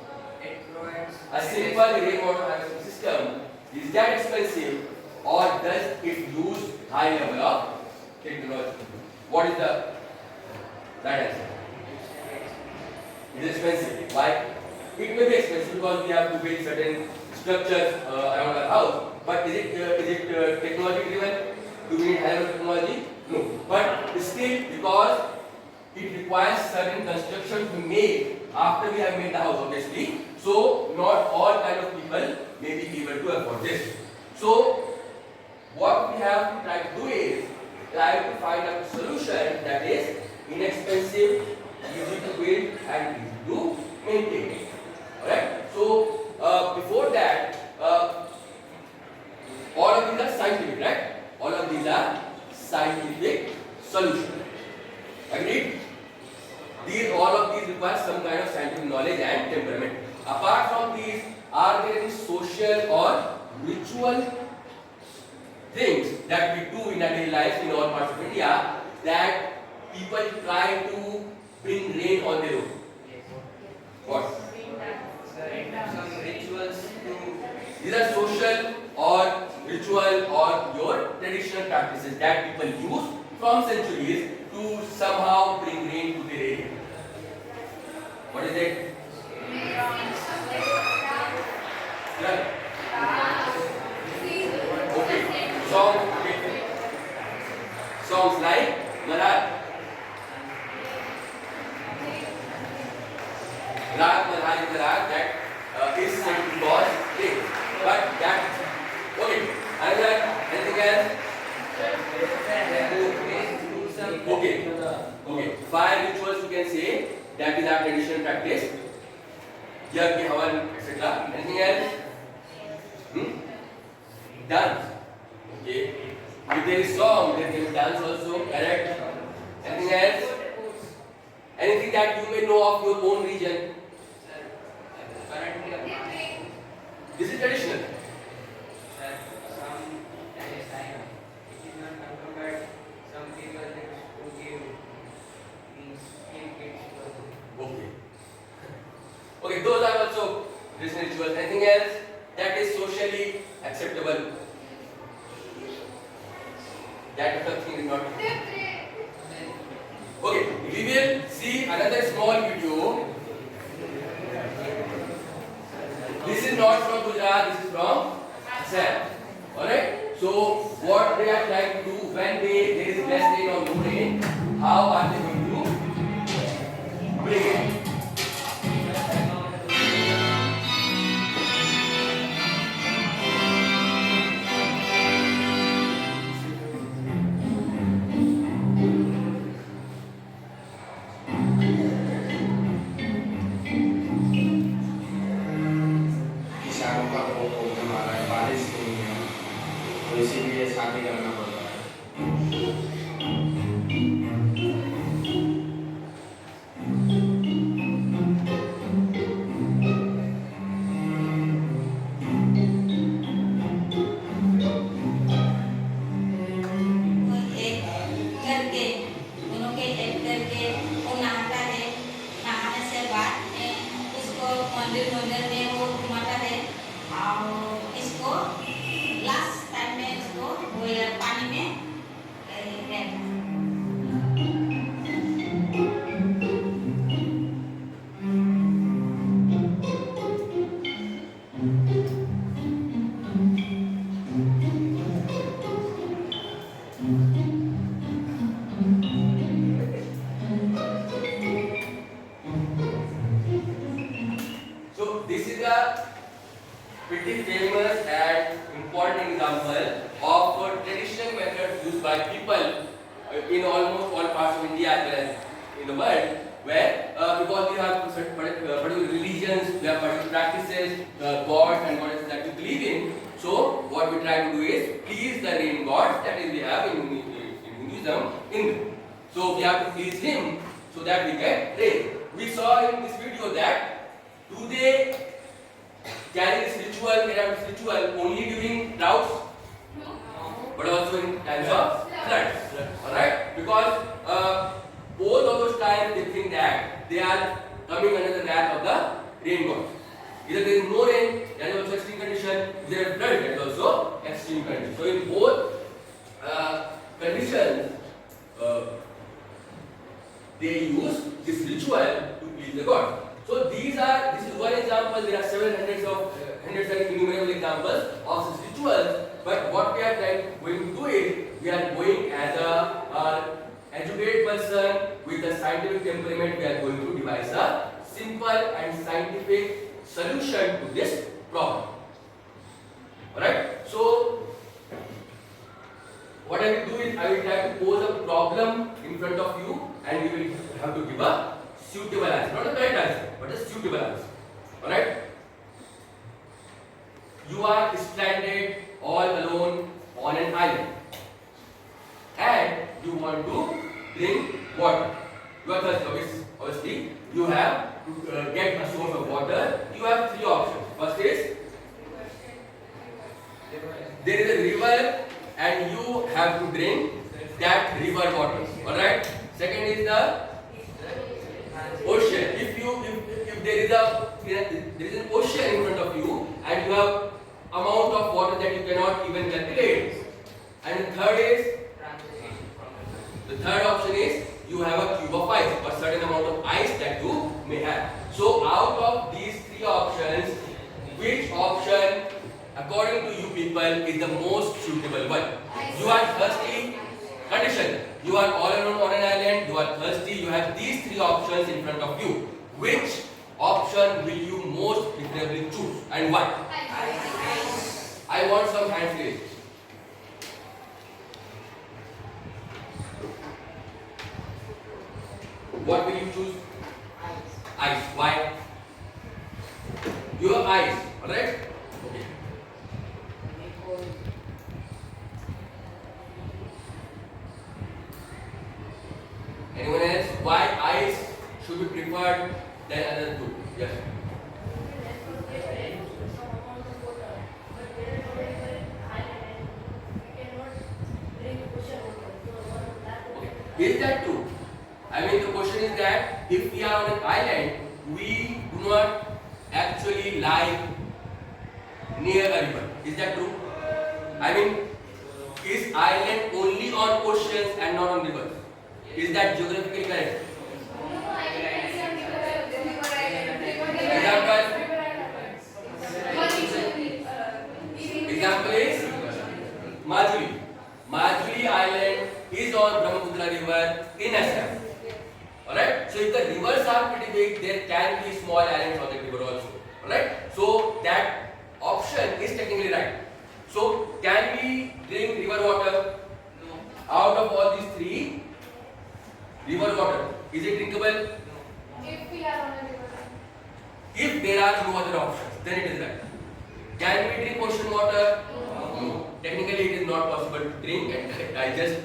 A simple rainwater harvesting system, is that expensive or does it use high level of technology? What is the right answer? It is expensive. Why? It may be expensive because we have to build certain structures around our house. But is it technology driven? Do we need high level technology? No. But still, because it requires certain construction to be made after we have made the house, obviously. So, not all kind of people may be able to afford this. So, what we have to try to do is try to find a solution that is inexpensive, easy to build, and easy to maintain. Alright? So, before that, all of these are scientific, right? All of these are scientific solutions. Agreed? All of these require some kind of scientific knowledge and temperament. Apart from these, are there any social or ritual things that we do in our daily lives in all parts of India, that people try to bring rain on their own. What? Some rituals to These are social or ritual or your traditional practices that people use from centuries to somehow bring rain to their area. What is it? Yeah. Okay. Songs like Marat. Rag Malhar is the rag that is said to cause rain. But that, okay. Anything else? Okay. 5 rituals you can say that is our traditional practice. Yajna, Havan, etc. Anything else? Dance. Okay. If there is song, there can be dance also. Correct. Anything else? Anything that you may know of your own region? This is traditional. Okay. Okay, those are also traditional rituals. Anything else that is socially acceptable? That thing is not. Okay, we will see another small video. This is not from Gujarat, this is from Assam. Alright? So, what they are trying to do when there is less rain or no rain, how are they going to bring it? किसानों का बहुत problem आ रहा है, बारिश नहीं है तो इसीलिए शादी करना पड़ रहा है। एक करके दोनों के एक करके वो नहाता है, नहाने से बाद में उसको मंदिर में वो घुमाता है और इसको लास्ट टाइम में इसको वो ये पानी में रहता है। So this is a pretty famous and important example of a traditional method used by people in almost all parts of India as well as in the world, where because we have particular religions, we have particular practices, gods and goddesses that we believe in. So what we try to do is please the rain gods that is we have in Hinduism. So we have to please him so that we get rain. We saw in this video that do they carry this ritual only during droughts? But also in times of floods. Alright? Because both of those times they think that they are coming under the wrath of the rain gods. Either there is no rain, that is also extreme condition. If there is flood, that is also extreme condition. So in both conditions, they use this ritual to please the god. So this is one example. There are several hundreds and innumerable examples of such rituals. But what we are going to do is, we are going as a educated person with a scientific temperament. We are going to devise a simple and scientific solution to this problem. Alright? So what I will do is, I will try to pose a problem in front of you, and you will have to give a suitable answer, not a correct answer, but a suitable answer. Alright? You are stranded all alone on an island, and you want to drink water. You are thirsty, obviously. You have to get a source of water. You have 3 options. First is, there is a river and you have to drink that river water. Alright? Second is the ocean. If there is an ocean in front of you and you have amount of water that you cannot even calculate. And the third option is you have a cube of ice, a certain amount of ice that you may have. So out of these three options, which option according to you people is the most suitable one? You are thirsty, condition. You are all alone on an island, you are thirsty, you have these three options in front of you. Which option will you most preferably choose and why? I want some hands raised. What will you choose? Ice. Why? You have ice, alright? Okay. Anyone else? Why ice should be preferred than other two? Yes. Is that true? I mean, the question is that if we are on an island, we do not actually lie near a river. Is that true? I mean, is island only on oceans and not on rivers? Is that geographically correct? Example is Majuli. Majuli Island is on Brahmaputra River in Assam. Alright? So if the rivers are pretty big, there can be small islands on the river also. Alright? So that option is technically right. So can we drink river water? No. Out of all these three, river water, is it drinkable? If we are on a river. If there are no other options, then it is right. Can we drink ocean water? No. Technically it is not possible to drink and digest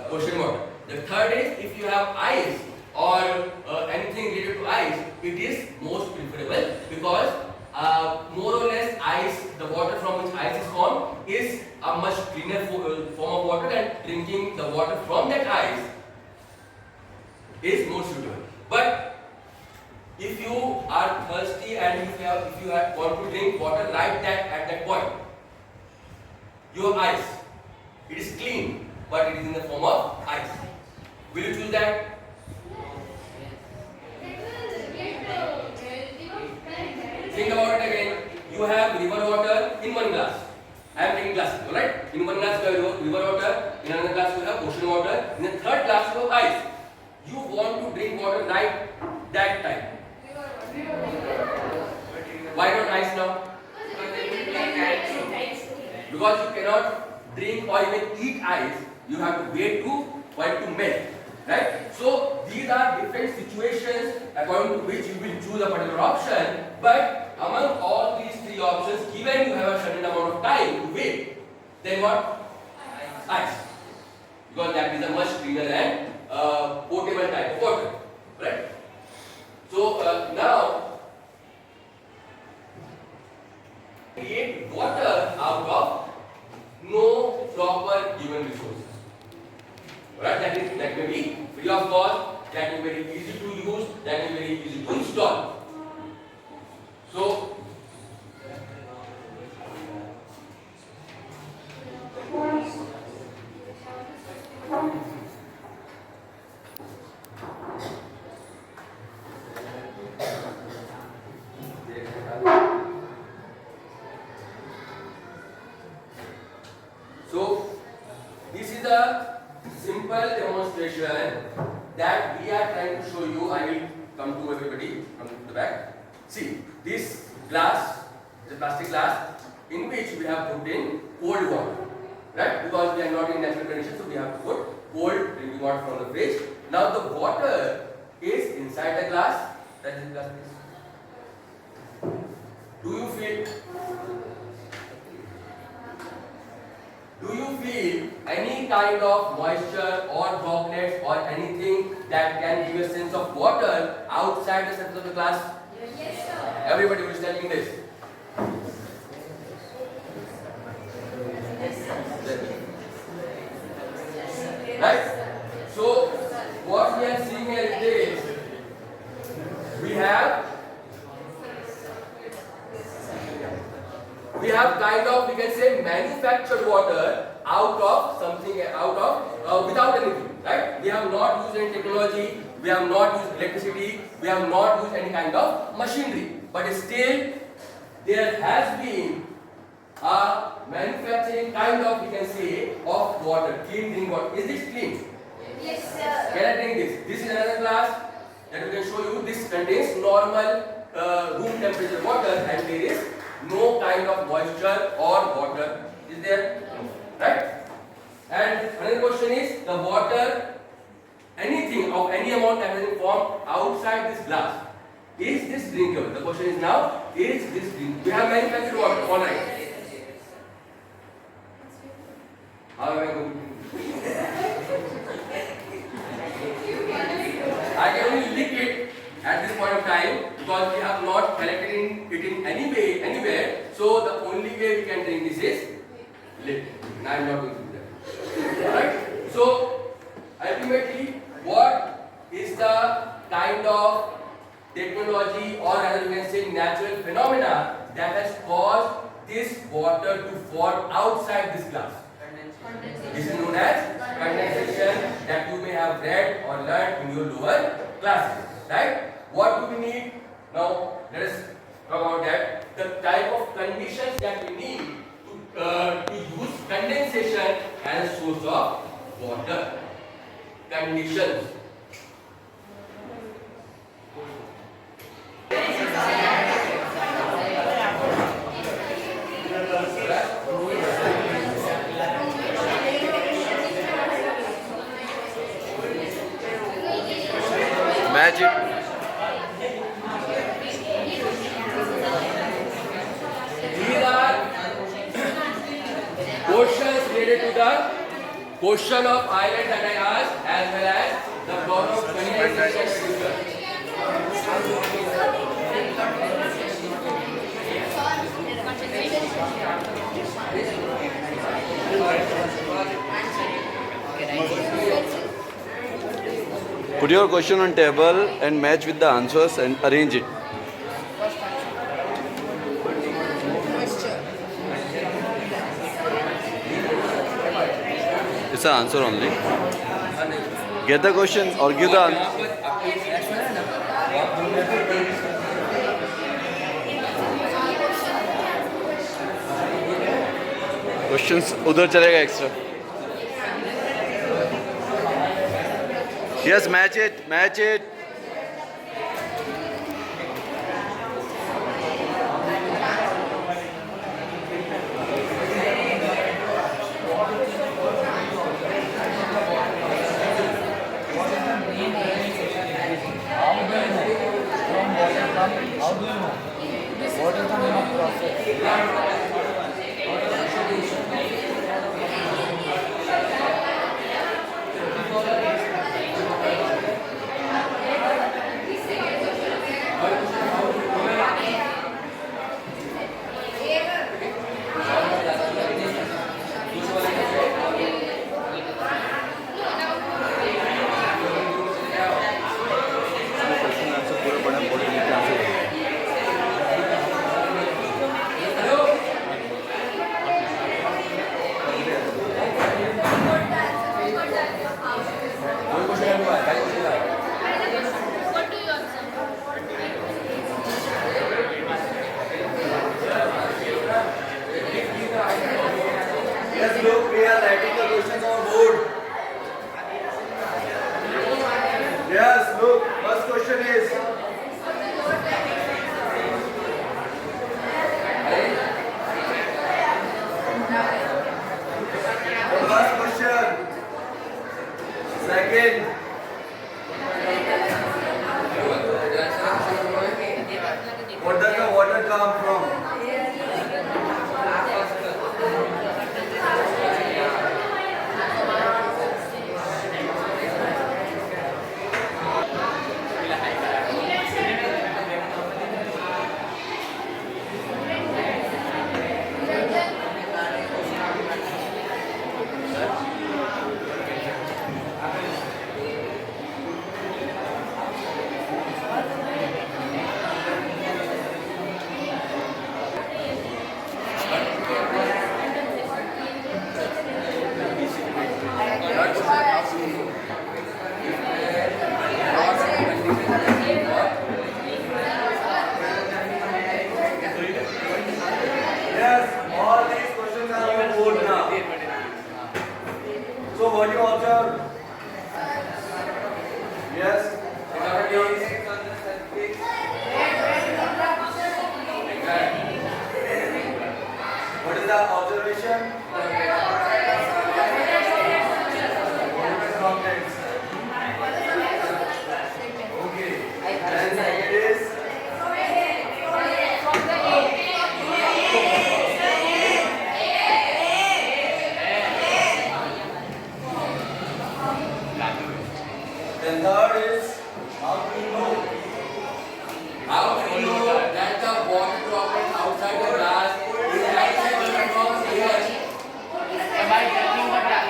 ocean water. The third is if you have ice or anything related to ice, it is most preferable because more or less ice, the water from which ice is formed is a much cleaner form of water, and drinking the water from that ice is more suitable. But if you are thirsty and if you want to drink water right at that point, you have ice. It is clean, but it is in the form of ice. Will you choose that? Think about it again. You have river water in one glass. I am taking glasses, alright? In one glass you have river water, in another glass you have ocean water, in the third glass you have ice. You want to drink water right that time. Why not ice now? Because you cannot drink or even eat ice, you have to wait for it to melt. Right? So these are different situations according to which you will choose a particular option. But among all these three options, given you have a certain amount of time to wait, then what? Ice. Because that is a much cleaner and potable type of water. Right? So now create water out of no proper given resources. Right? That may be free of cost, that may be very easy to use, that may be very easy to install. So this is a simple demonstration that we are trying to show you. I will come to everybody from the back. See, this glass is a plastic glass in which we have put in cold water, right? Because we are not in natural conditions, so we have to put cold drinking water from the fridge. Now the water is inside the glass. That is the glass. Do you feel any kind of moisture or droplets or anything that can give a sense of water outside the surface of the glass? Yes, sir. Everybody will tell me this. Yes, sir. right? So what we are seeing here is we have kind of, we can say, manufactured water out of something, without anything, right? We have not used any technology, we have not used electricity, we have not used any kind of machinery, but still there has been a manufacturing kind of, we can say, of water, clean drinking water. Is this clean? Yes, sir. Can I drink this? This is another glass that we can show you. This contains normal room temperature water, and there is no kind of moisture or water is there, right? And another question is, the water, anything of any amount that has been formed outside this glass, is this drinkable? The question is now, is this drinkable? We have manufactured water, all right. How am I going to I can only lick it at this point of time because we have not collected it in any way, anywhere. So the only way we can drink this is lick. And I am not going to do that. Alright? So ultimately, what is the kind of technology, or rather we can say natural phenomena, that has caused this water to form outside this glass? This is known as condensation, that you may have read or learned in your lower classes, right? What do we need? Now let us talk about that. The type of conditions that we need to use condensation as a source of water. Conditions. Magic. These are questions related to the question of island that I asked, as well as the problem of condensation. Put your question on table and match with the answers and arrange it. It's an answer only. Get the question or give the answer. Questions उधर चलेगा extra. Yes, match it, match it. Yes, look, we are writing the questions on board. Yes, look, first question is. The first question. Second. What does the water come from? Then third is how do you know? How do you know that the water droplet outside the glass is actually coming from here? By touching the glass.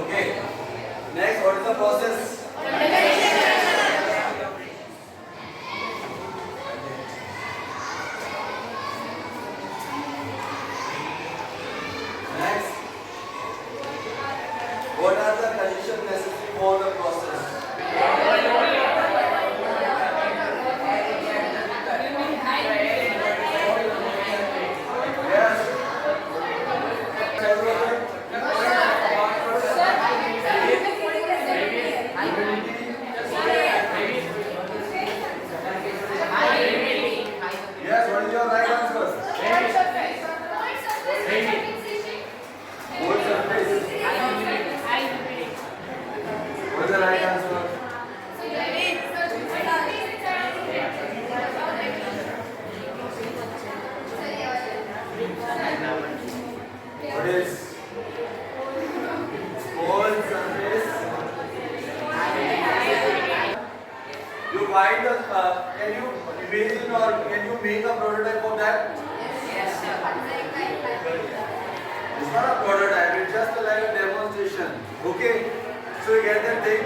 Okay. Next, what is the process? Next, what are the conditions necessary for the process? Yes, what is your right answer? What surface? What is the right answer? What is cold surface? You find the, can you imagine or can you make a prototype of that? It's not a prototype, it's just like a demonstration. Okay? So you get that thing?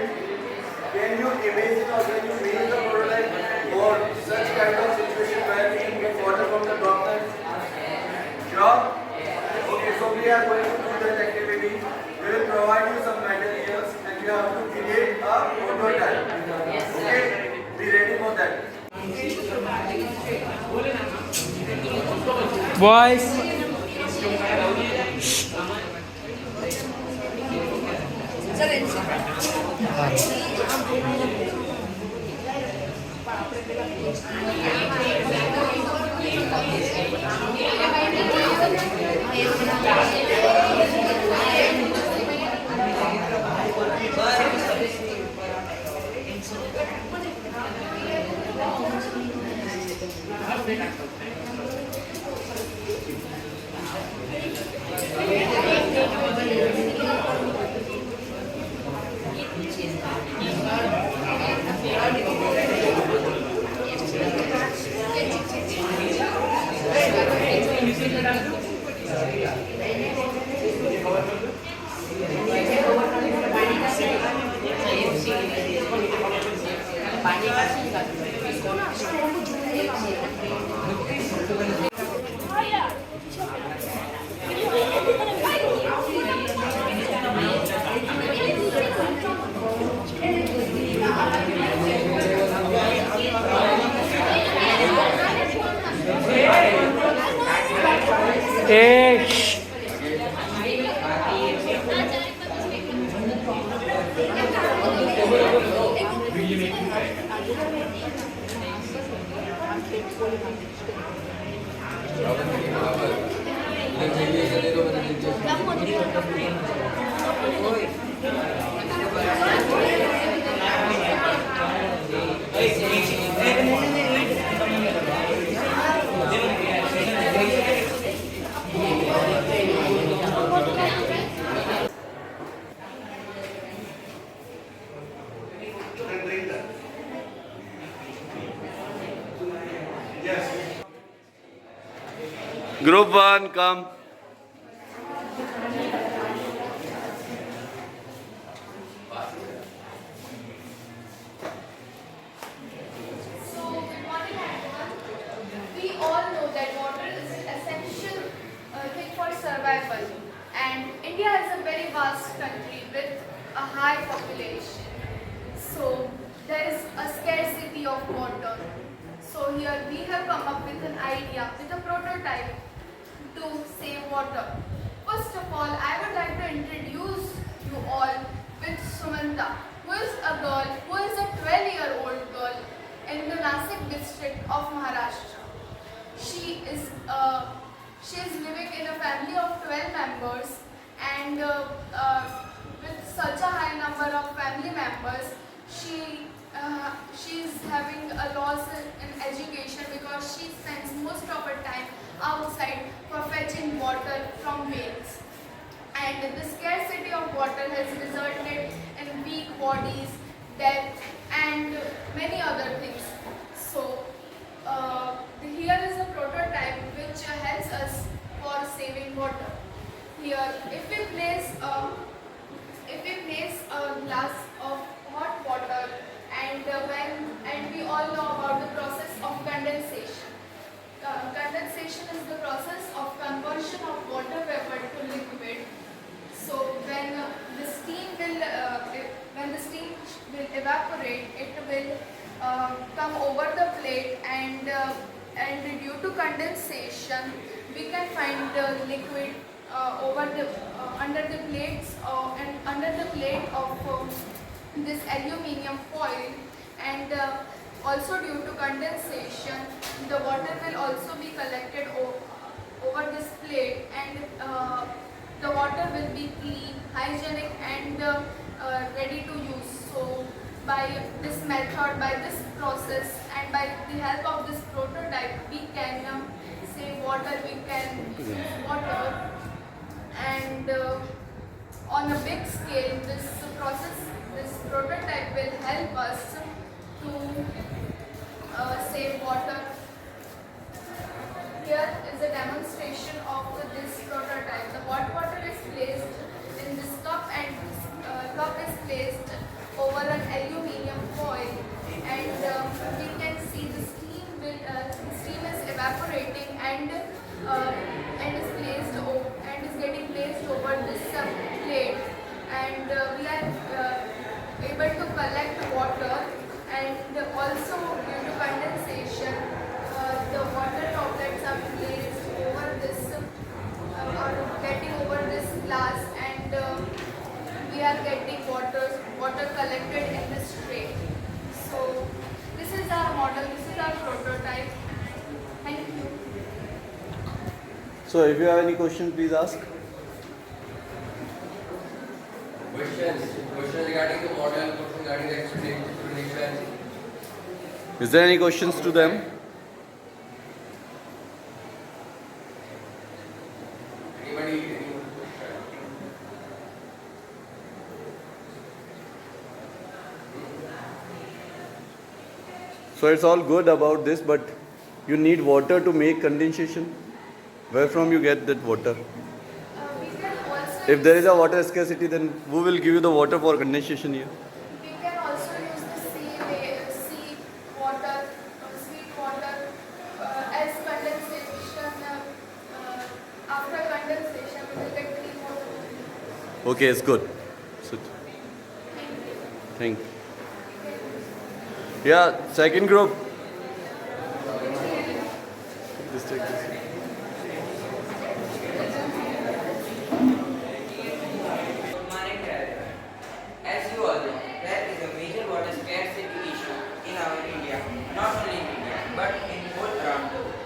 Can you imagine or can you make a prototype for such kind of situation where we can get water from the droplets? Sure? Okay, so we are going to do that activity. We will provide you some materials and you have to create a prototype. Okay? Be ready for that. Boys. Group 1, come. We all know that water is an essential thing for survival, and India is a very vast country with a high population. So there is a scarcity of water. So here we have come up with an idea, with a prototype to save water. First of all, I would she is living in a family of 12 members, and with such a high number of family members, she is having a loss in education because she spends most of her time outside for fetching water from wells. And the scarcity of water has resulted in weak bodies, death, and many other things. So, here is a prototype which helps us for saving water. Here, if we place a glass of hot water, and we all know about the process of condensation. Condensation is the process of conversion of water vapor to liquid. So when the steam will evaporate, it will come over the plate, and due to condensation, we can find the liquid under the plates and under the plate of this aluminium foil, and also due to condensation, the water will also be collected over this plate, and the water will be clean, hygienic, and ready to use. So by this method, by this process, and by the help of this prototype, we can save water, we can use water, and on a big scale, this prototype will help us to save water. Here is a demonstration of this prototype. The hot water is placed in this cup, and this cup is placed over an aluminium foil, and we can see the steam is evaporating and is getting placed over this plate, and we are able to collect water, and also due to condensation, the water droplets are placed over this, or getting over this glass, and we are getting water collected in this tray. So this is our model, this is our prototype. Thank you. So if you have any question, please ask. Questions regarding the model, questions regarding the explanation. Is there any questions to them? Anybody? So it's all good about this, but you need water to make condensation. Where from you get that water? If there is a water scarcity, then who will give you the water for condensation here? We can also use the sea water, sweet water as condensation. After condensation, we will get clean water. Okay, it's good. So, thank you. Yeah, second group. Just take this. As you all know, there is a major water scarcity issue in our India, not only in India, but in whole around the world.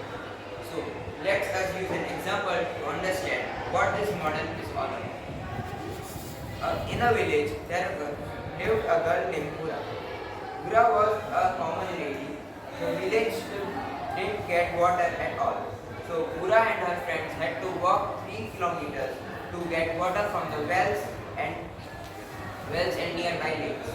So, let us use an example to understand what this model is all about. In a village, there lived a girl named Pura. Pura was a common lady. The village didn't get water at all. So, Pura and her friends had to walk 3 kilometers to get water from the wells and nearby lakes.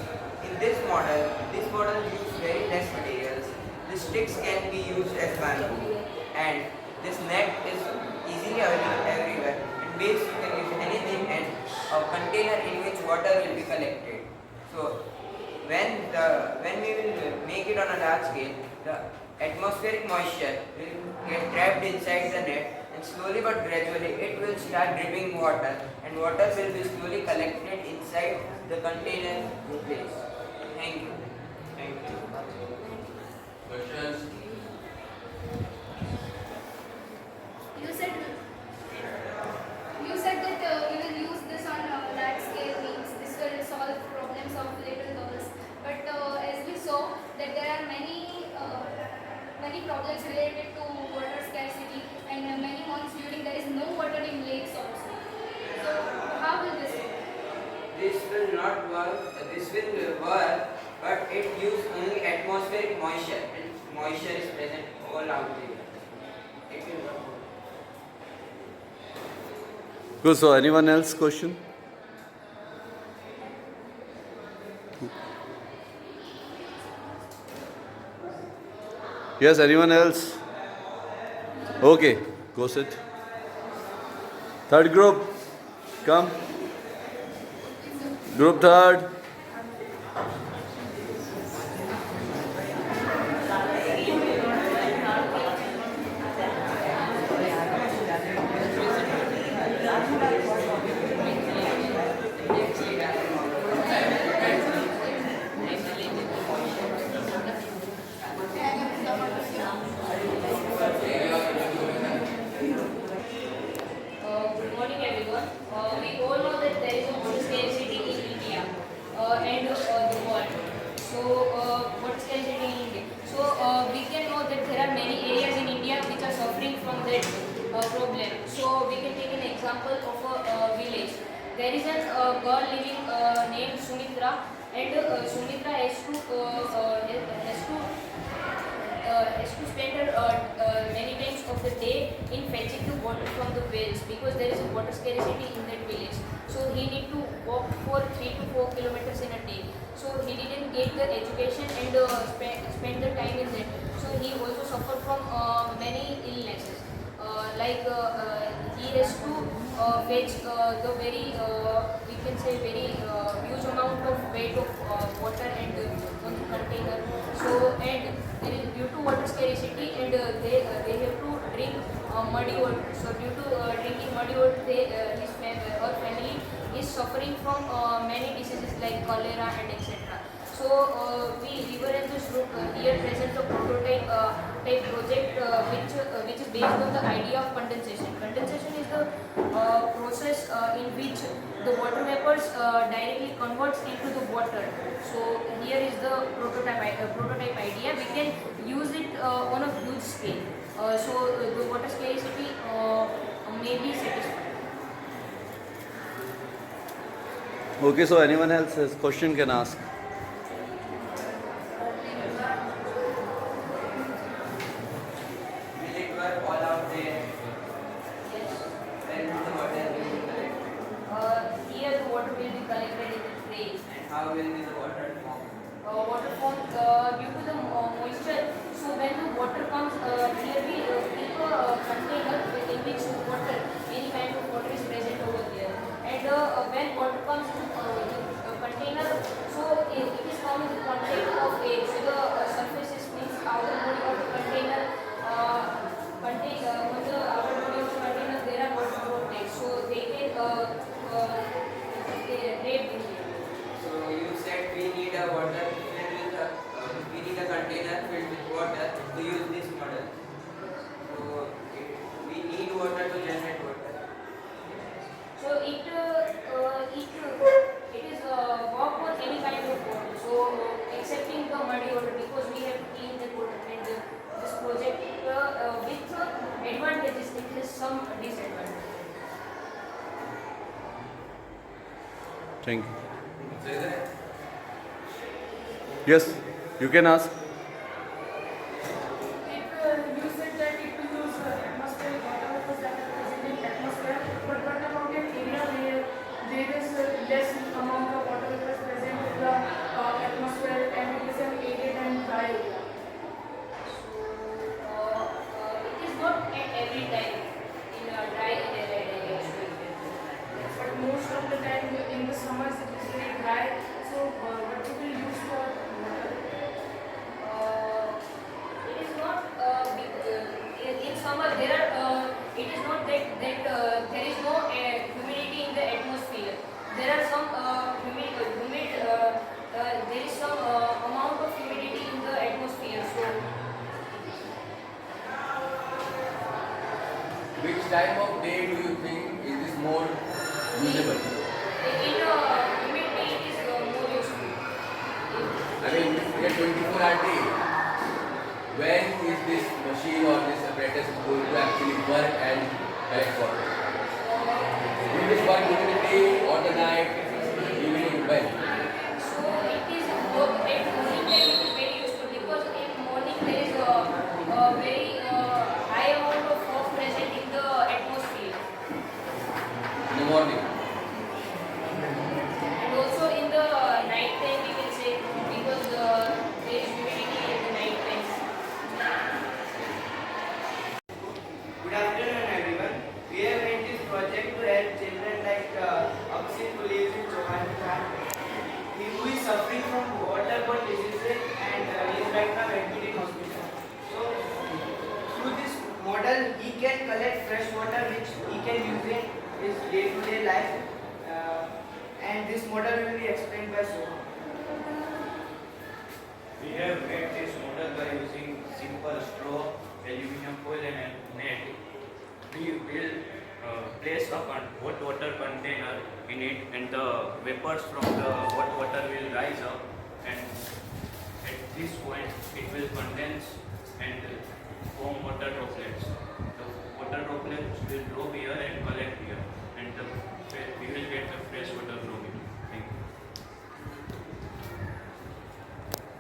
In this model uses very less materials. The sticks can be used as bamboo, and this net is easily available everywhere. In base you can use anything, and a container in which water will be collected. So when we will make it on a large scale, the atmospheric moisture will get trapped inside the net, and slowly but gradually it will start dripping water, and water will be slowly collected inside the container place. Thank you. Thank you. Questions? You said that we will use this on large scale, means this will solve problems of little girls. But as we saw that there are many problems related to water scarcity, and will not work. This will work, but it gives only atmospheric moisture, and moisture is present all out there. It will work. Good. So anyone else question? Yes, anyone else? Okay, go sit. Third group, come. Group third. Good morning, everyone. We all know that there is a water scarcity in India and the world. So, water scarcity in India. So, we can know that there are many areas in India which are suffering from that problem. So, we can take an example of a village. There is a girl living named Sumitra, and Sumitra has to spend her many times of the day in fetching the water from the wells because there is a water scarcity in that village. So he need to walk for 3 to 4 kilometers in a day. So he didn't get the education and spend the time in that. So he also suffered from many illnesses. He has to fetch the very we can say very huge amount of weight of water and on the container. So and due to water scarcity and they have to drink muddy water. So due to drinking muddy water, her family is suffering from many diseases like cholera and etc. So we River Angels Group here present a prototype type project which is based on the idea of condensation. Condensation is the process in which the water vapors directly converts into the water. So here is the prototype idea. We can use it on a huge scale. So the water scarcity may be satisfied. Okay, so anyone else has question can ask. Will it work all out there? Yes. Then the water will be collected. Here the water will be collected in the trays. And how will be the water form? Water form due to the moisture. So when the water comes, here we keep a container in which water, any kind of water is present over there. And when water comes to the container, so it is found in the content of air. So the surfaces means outer body of the container, on the outer body of the container there are water droplets. So they can trap in here. So you said we need a water filled with we need a container filled with water to use this model. So we need water to generate water. So it is work on any kind of water. So excepting the muddy water because we have to clean the water and this project with advantages it has some disadvantages. Thank you. Yes, you can ask. You said that it will use atmospheric water vapors that are present in atmosphere, but what about an area where there is less amount of water vapors present in the atmosphere and it is an arid and dry area? It is not at every time in a dry and arid area. But most of the time in the summers it is very dry. So what do we use for water? It is not in summer there are it is not that there is no humidity in the atmosphere. There are some there is some amount of humidity in the atmosphere. So Which time of day do you think is this more usable? in humidity it is more useful. I mean, if we get 24-hour day, when is this machine or this apparatus going to actually work and collect water? Will this work during the day or the night, evening, when? model will be explained by Soham. We have made this model by using simple straw, aluminum foil and a net. We will place a hot water container in it, and the vapors from the hot water will rise up, and at this point it will condense and form water droplets. The water droplets will drop here and collect here, and we will get the fresh water from it. Thank you.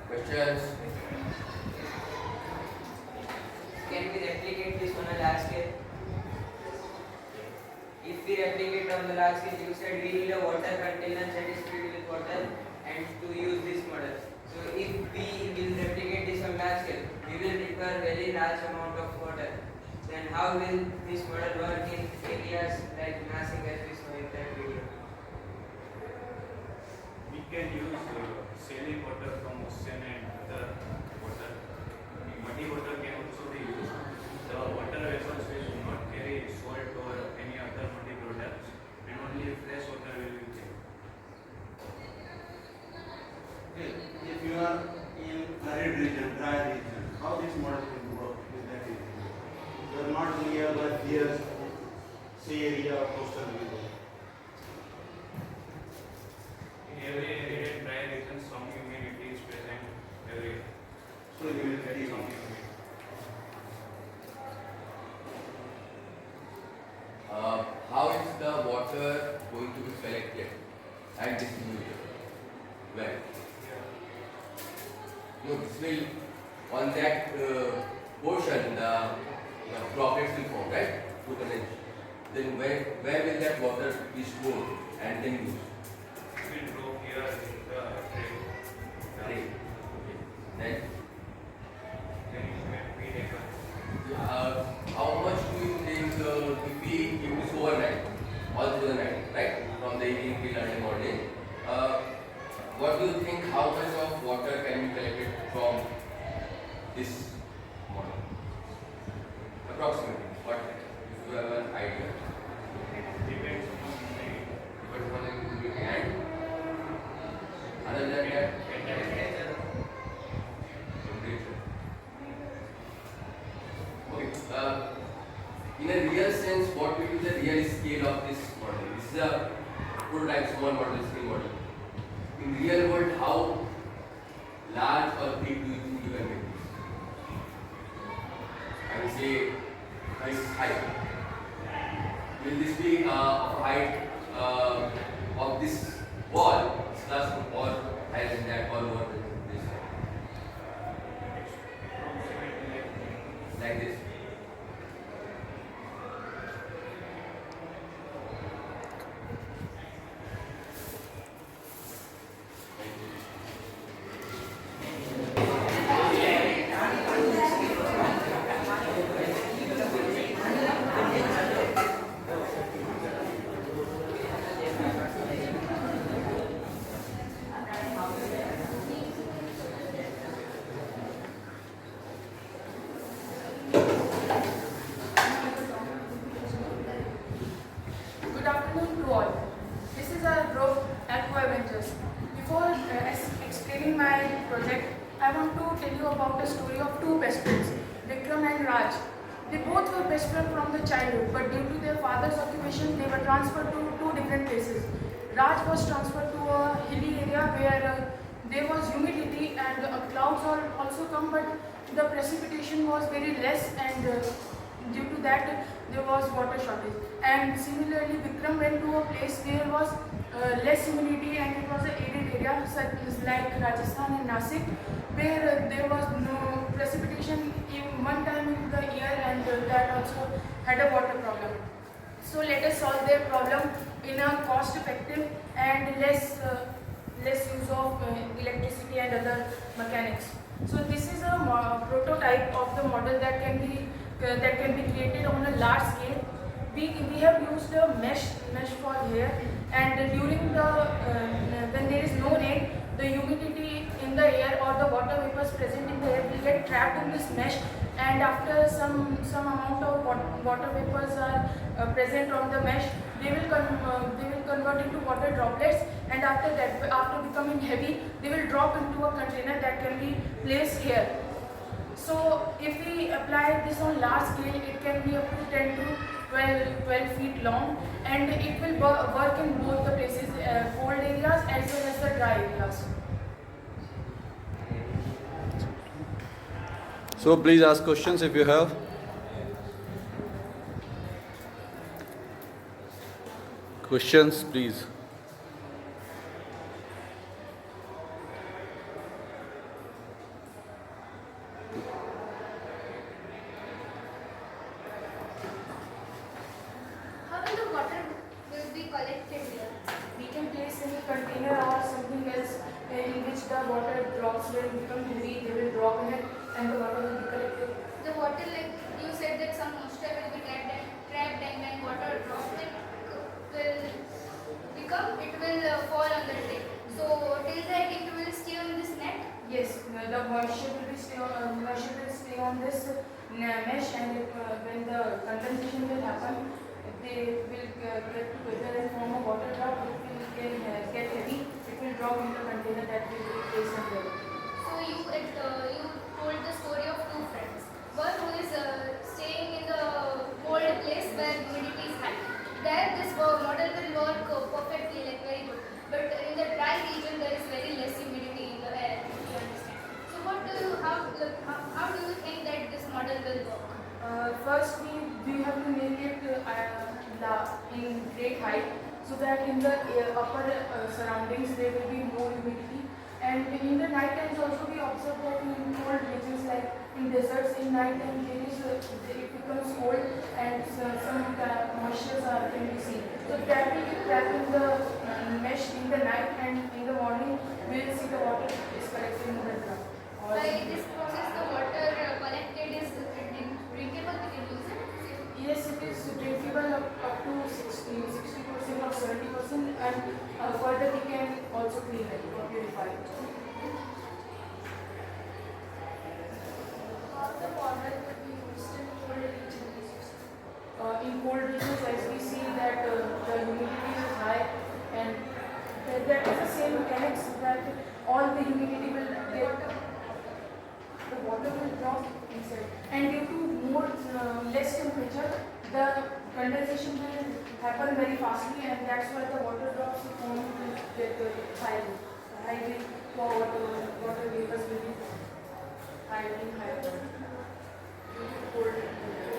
Questions? Can we replicate this on a large scale? If we replicate on the large scale, you said we need a water container that is filled with water and to use this model. So if we will replicate this on large scale, we will require very large amount of water. Then how will this model work in areas like Nasik as we saw in that video? We can use saline water from ocean and other water. Muddy water can also be used. The water vessels will not carry salt or any other muddy products, and only fresh water will be there. If you are in arid region, dry region, how this model will work in that region? You are not nearby here, say area of coastal region. In every area, dry region, some humidity is present every. So you will get some some. How is the water going to be collected and distributed? Well, no, this will on that portion the droplets will form, right? To condense. Then where will that water be stored and then used? It will drop here in the tray. Tray. Then Then it can be taken. how much do you think if we keep this overnight, all through the night, right? From the evening till early morning, what do you think? How much of water can be collected from this model? Approximately, what? If you have an idea. Depends on the But one in your hand. Other than that, temperature. Okay. In a real sense, what will be the real scale of this model? This is a prototype small model, scale model. In real world, how large or big do you think you can make this? I would say this height. Will this be of height of this wall, this classroom, or higher than that, or lower than this? Like this. Good afternoon to all. This is our group Aqua Avengers. Before explaining my project, I want to tell you about the story of two best friends, Vikram and Raj. They both were best friends from the childhood, but due to their father's occupation, they were transferred to two different places. Raj was transferred to a hilly area where there was humidity and clouds also come, but the precipitation was very less, and due to that there was water shortage. And similarly, Vikram went to a place where was less humidity and it was an arid area such as like Rajasthan and Nasik, where there was no precipitation in one time in the year, and that also had a water problem. So let us solve their problem in a cost-effective and less use of electricity and other mechanics. So this is a prototype of the model that can be created on a large scale. We have used a mesh for here, and during the when there is no rain, the humidity in the air or the water vapors present in the air will get trapped in this mesh, and after some amount of water vapors are present on the mesh, they will convert into water droplets, and after that, after becoming heavy, they will drop into a container that can be placed here. So if we apply this on large scale, it can be up to 10 to 12 feet long, and it will work in both the places, cold areas as well as the dry areas. So please ask questions if you have. Questions, please. How will the water will be collected here? We can place in a container or something else in which the water drops will become heavy, they will drop in it and the water will be collected. The water, like you said, that some moisture will be trapped and when water drops, it will fall on the tray. So till that it will stay on this net? Yes, the moisture will stay on this mesh, and when the condensation will happen, they will get together and form a water drop. It will get heavy. It will drop into a container that will be placed on there. So you told the story of two friends. One who is staying in the cold place where humidity is high. There this model will work perfectly, like very good. But in the dry region there is very less humidity in the air, if you understand. So how do you think that this model will work? First, we have to make it in great height, so that in the upper surroundings there will be more humidity. And in the night times also we observe that in cold regions like in deserts, in night time it becomes cold and some moistures can be seen. So that will be trapped in the mesh in the night, and in the morning we will see the water is collected in the drum. By this process the water collected is drinkable, we can use it? Yes, it is drinkable up to 60% or 70%, and further we can also clean it or purify it. How the water will be used in cold regions? In cold regions, as we see that the humidity is high, and that is the same mechanics that all the humidity will get, the water will drop inside, and due to less temperature, the condensation will happen very fastly, and that's why the water drops form get high water vapors will be higher and higher due to cold temperature.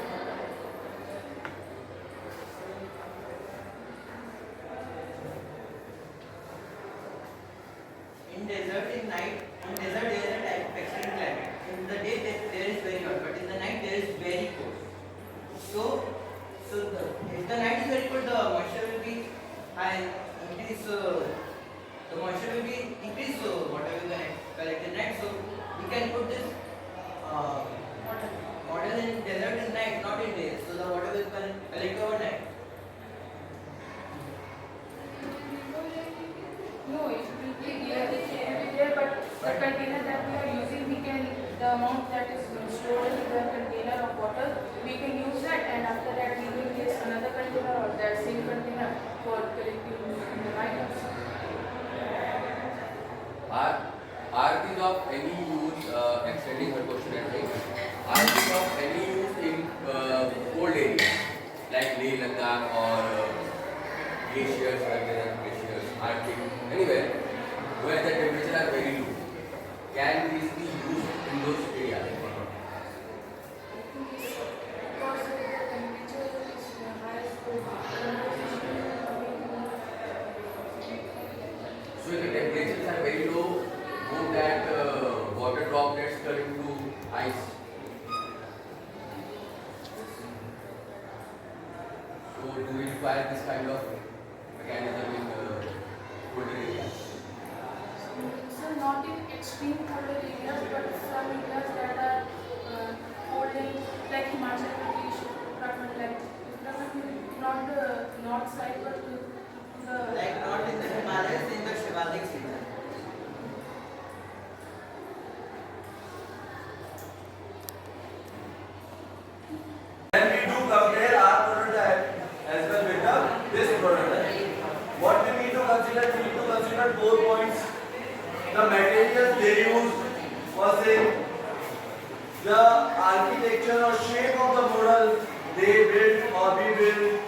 In desert there is a type of extreme climate. In the day there is very hot, but in the night there is very cold. If the night is very cold, the moisture will be high, increase. The moisture will be increased. So whatever we collect in night, so we can put this model in desert in night, not in day. So the water will collect overnight. No, it will be there, but the container that we are using, the amount that is stored in the container of water, we can use that, and after that we will place another container or that same container for collecting in the night. Are these of any use, extending her question and saying, are these of any use in cold areas like Leh Ladakh or glaciers, Arctic, anywhere where the temperatures are very low? Can these be used in those areas or not? Because the temperature is high, So if the temperatures are very low, would that water droplets turn into ice? So do we require this kind of mechanism in colder areas? So not in extreme colder areas, but some areas that are cold in, like Himachal Pradesh, Uttarakhand, like Uttarakhand, not the north side, but the Like not in the Himalayas, in the Shivalik region. When we do compare our prototype as well with this prototype, what we need to we need to consider 4 points. The materials they used was in the architecture or shape of the model they built or we built.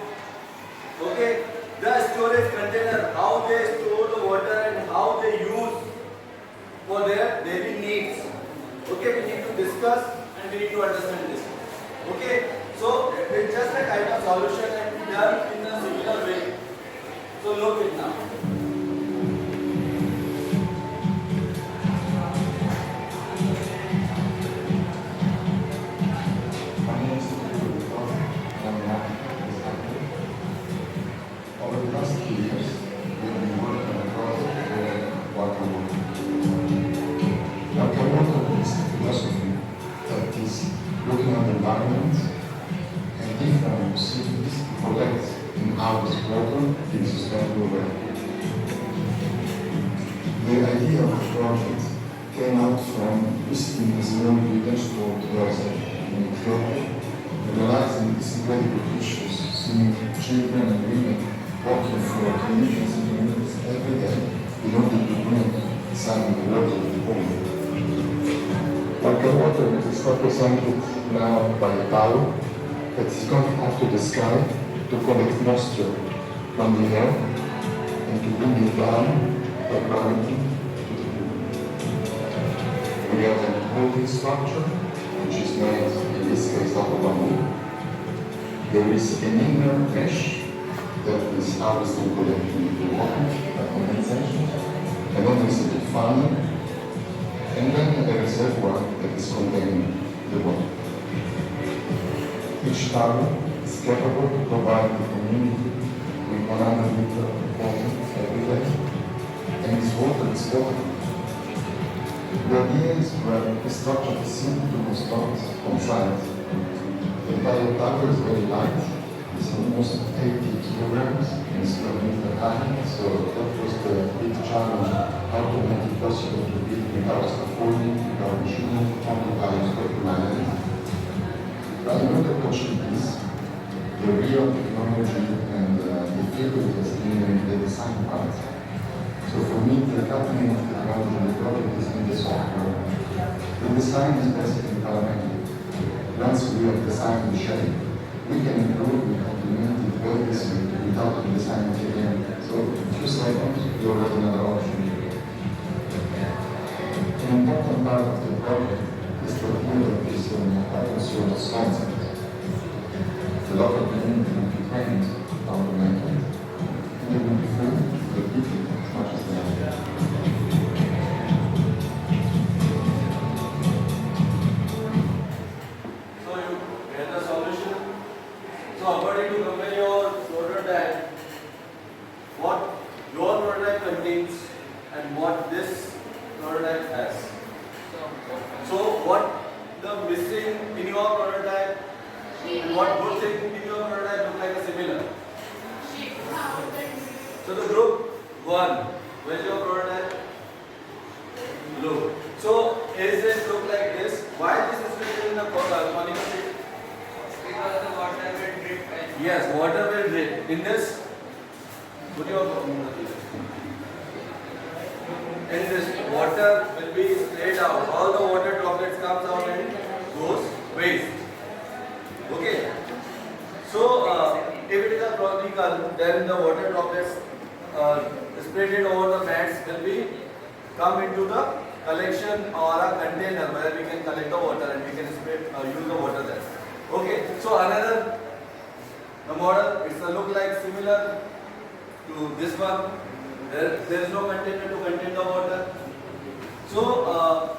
Okay, the storage container, how they store the water and how they use for their daily needs. Okay, we need to discuss and we need to understand this. Okay, so it's just a kind of solution and done in a similar way. So look it now. Over the last few years, we've been working on a project called Water Water. Water Water is a philosophy that is looking at the environment and different possibilities to collect and harvest water in a sustainable way. The idea of the project came out from visiting a small village called Rosa in Ethiopia, realizing these incredible issues, seeing children and women walking for kilometers and kilometers every day in order to bring some water to home. Water water is represented now by a bowl that is going up to the sky to collect moisture from the air and to bring it down by gravity to the pool. We have a holding structure which is made in this case out of bamboo. There is an inner mesh that is harvesting collecting the water by condensation, and then there is a funnel, and then a reservoir that is containing the water. Each tower is capable to provide the community with 100 liters of water every day, and this water is water. The idea is to have a structure simple to construct on site. The entire tower is very light. It's almost 80 kilograms in square meter height, so that was the big challenge, how to make it possible to build without scaffolding, without machinery, only by speculating. But in order to achieve this, the real technology and the theory has been in the design part. So for me, the cutting of technology and the project is in the software. The design is basically parametric. Once we have designed the shape, we can improve and complement it very easily without the design it again. So in a few seconds, you already know the option. An important part of the project is to develop this open source concept. The local community will be trained how to make it, and they will be free to repeat it as much as they like. So according to your prototype, what your prototype contains and what this prototype has. So what the missing in your prototype and what good thing in your prototype look like a similar. So the group 1, where is your prototype? Blue. So is this look like this? Why this is written in the conical shape? Because the water will drip. Yes, water will drip. In this, put your in this, water will be sprayed out. All the water droplets comes out and goes waste. Okay. So if it is a conical, then the water droplets spread over the mats will be come into the collection or a container where we can collect the water and we can use the water there. Okay, so another the model, it's a look like similar to this one. There is no container to contain the water. So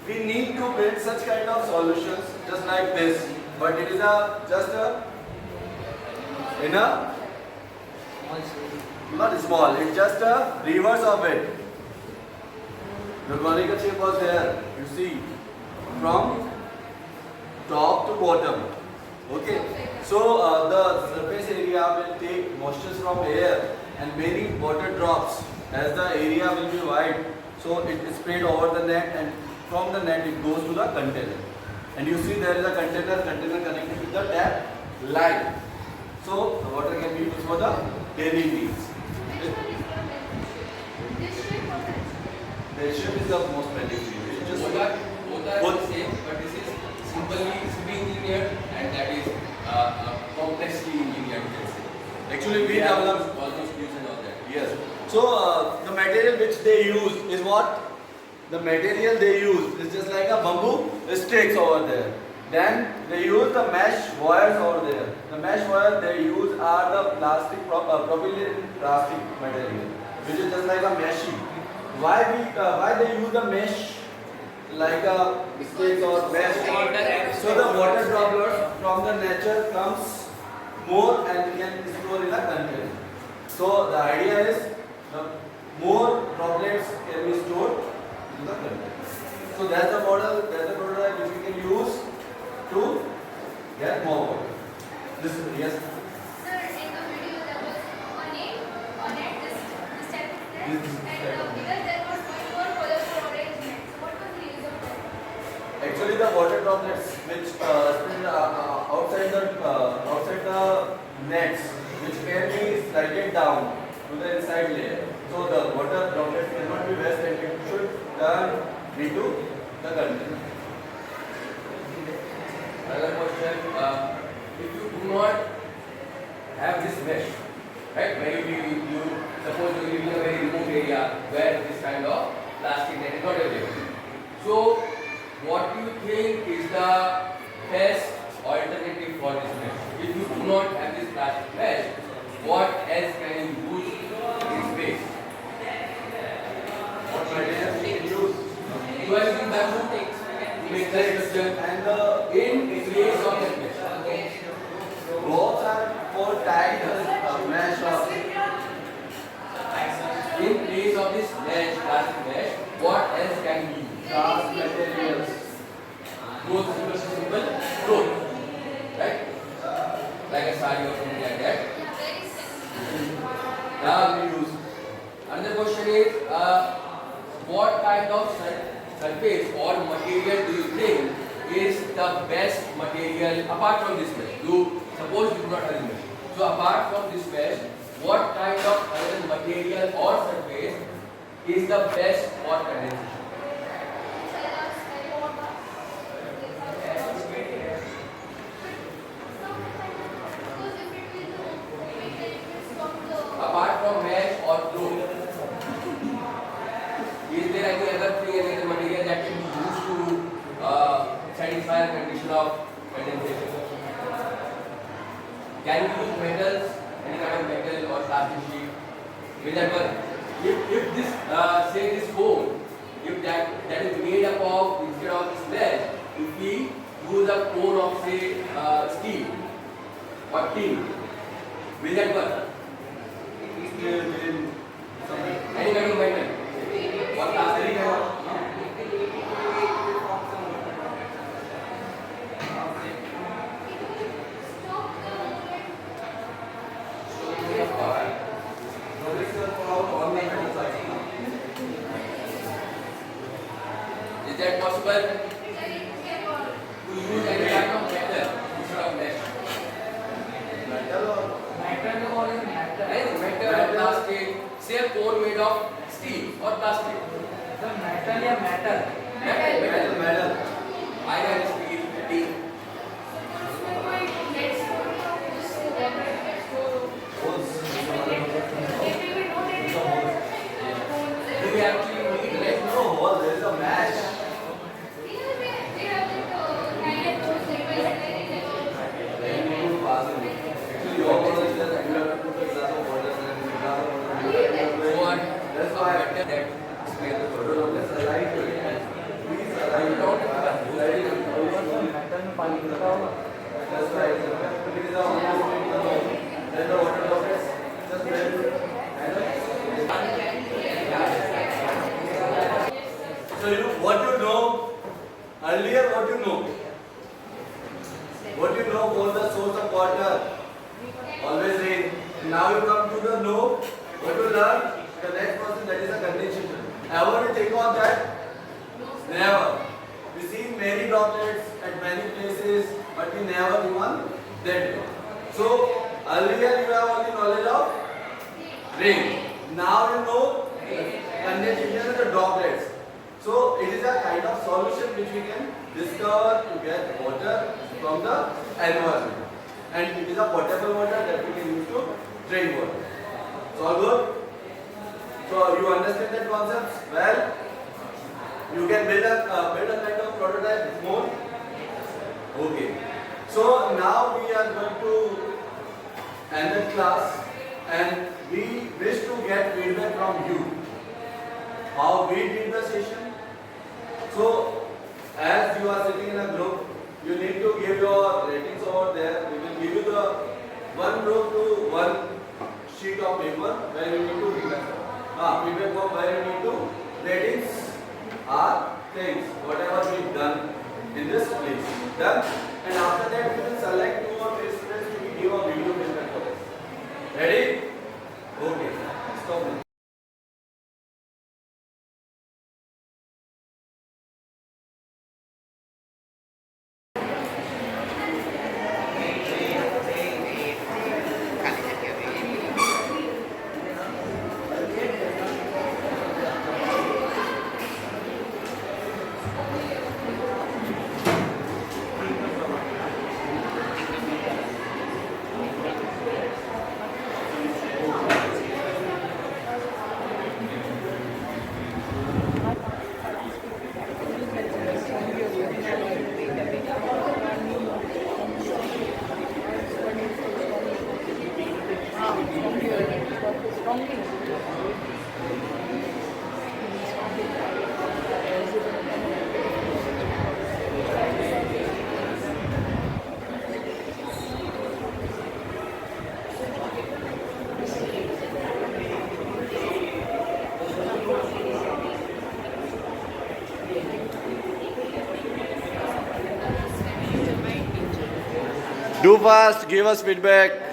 we need to build such kind of solutions just like this, but it is just a not small, it's just a reverse of it. The conical shape was there, you see, from top to bottom. Okay, so the surface area will take moisture from air and many water drops as the area will be wide. So it is sprayed over the net and from the net it goes to the container. And you see there is a container connected with the tap line. So the water can be used for the daily needs. The shape is the most basic. Both are the same, but this is simply engineered and that is complexly engineered, you can say. Actually, we develop all those views and all that. Yes. So the material which they use is what? The material they use is just like a bamboo sticks over there. Then they use the mesh wires over there. The mesh wires they use are the plastic propylene plastic material, which is just like a meshy. Why they use the mesh like a sticks or mesh? So the water droplets from the nature comes more and can store in a container. So the idea is the more droplets can be stored in the container. So that's the model, that's the prototype which we can use to get more water. This is yes. Sir, in the video there was on it this type of net, This and because there was one color storage net. So what was the use of that? Actually, the water droplets which spin outside the nets, which can be slided down to the inside layer. So the water droplets cannot be waste and it should turn into the container. Another question, if you do not have this mesh, right, where you suppose you live in a very remote area where this kind of plastic net is not available. So, what do you think is the best alternative for this mesh? If you do not have this plastic mesh, what else can you use in space? What material we can use? You are using bamboo to make the structure and in place of that mesh. Ropes are for tying the mesh of. In place of this mesh, plastic mesh, what else can we use? Glass materials. Simple, cloth, right? Like a sari or something like that. Now we use. Another question is, what kind of surface or material do you think is the best material apart from this mesh? Suppose you do not have this mesh. So apart from this mesh, what kind of other material or surface is the best for condensation? Apart from mesh or cloth, is there any other thing, any other material that can be used to satisfy a condition of condensation? Can we use metals, any kind of metal or plastic sheet? Will that work? If this, say this foam, if that is made up of, instead of this mesh, if we use a cone of say steel or tin, will that work? Any kind of metal or plastic? Is that possible to use any kind of metal instead of mesh? Metal or plastic. Say a cone made of steel or plastic. Metal. Iron, steel, tin. Do we actually need mesh? No, there is a mesh. Actually, your model is just angular to the glass of water and that's why I that explain the photo. Let's align to it. Please align down to the that's why it is then the water droplets just blend so what you know earlier, what you know for the source of water, always rain. Now you come to the know, what you learn, the next process, that is a condensation. Ever you think on that? Never. We see many droplets at many places, but we never even that way. So earlier you have only knowledge of rain. Now you know condensation is the droplets. So it is a kind of solution which we can discover to get water from the environment, and it is a potable water that we can use to drink water. So all good? So you understand that concepts well? You can build a kind of prototype more. Okay. So now we are going to end the class, and we wish to get feedback from you. How we did the session. So as you are sitting in a group, you need to give your ratings over there. We will give you the one group to one sheet of paper where you need to feedback form where you need to ratings are things whatever we've done in this place. Done, and after that we will select 2 or 3 students to give a video feedback for this. Ready? Okay. Stop it. Do fast, give us feedback.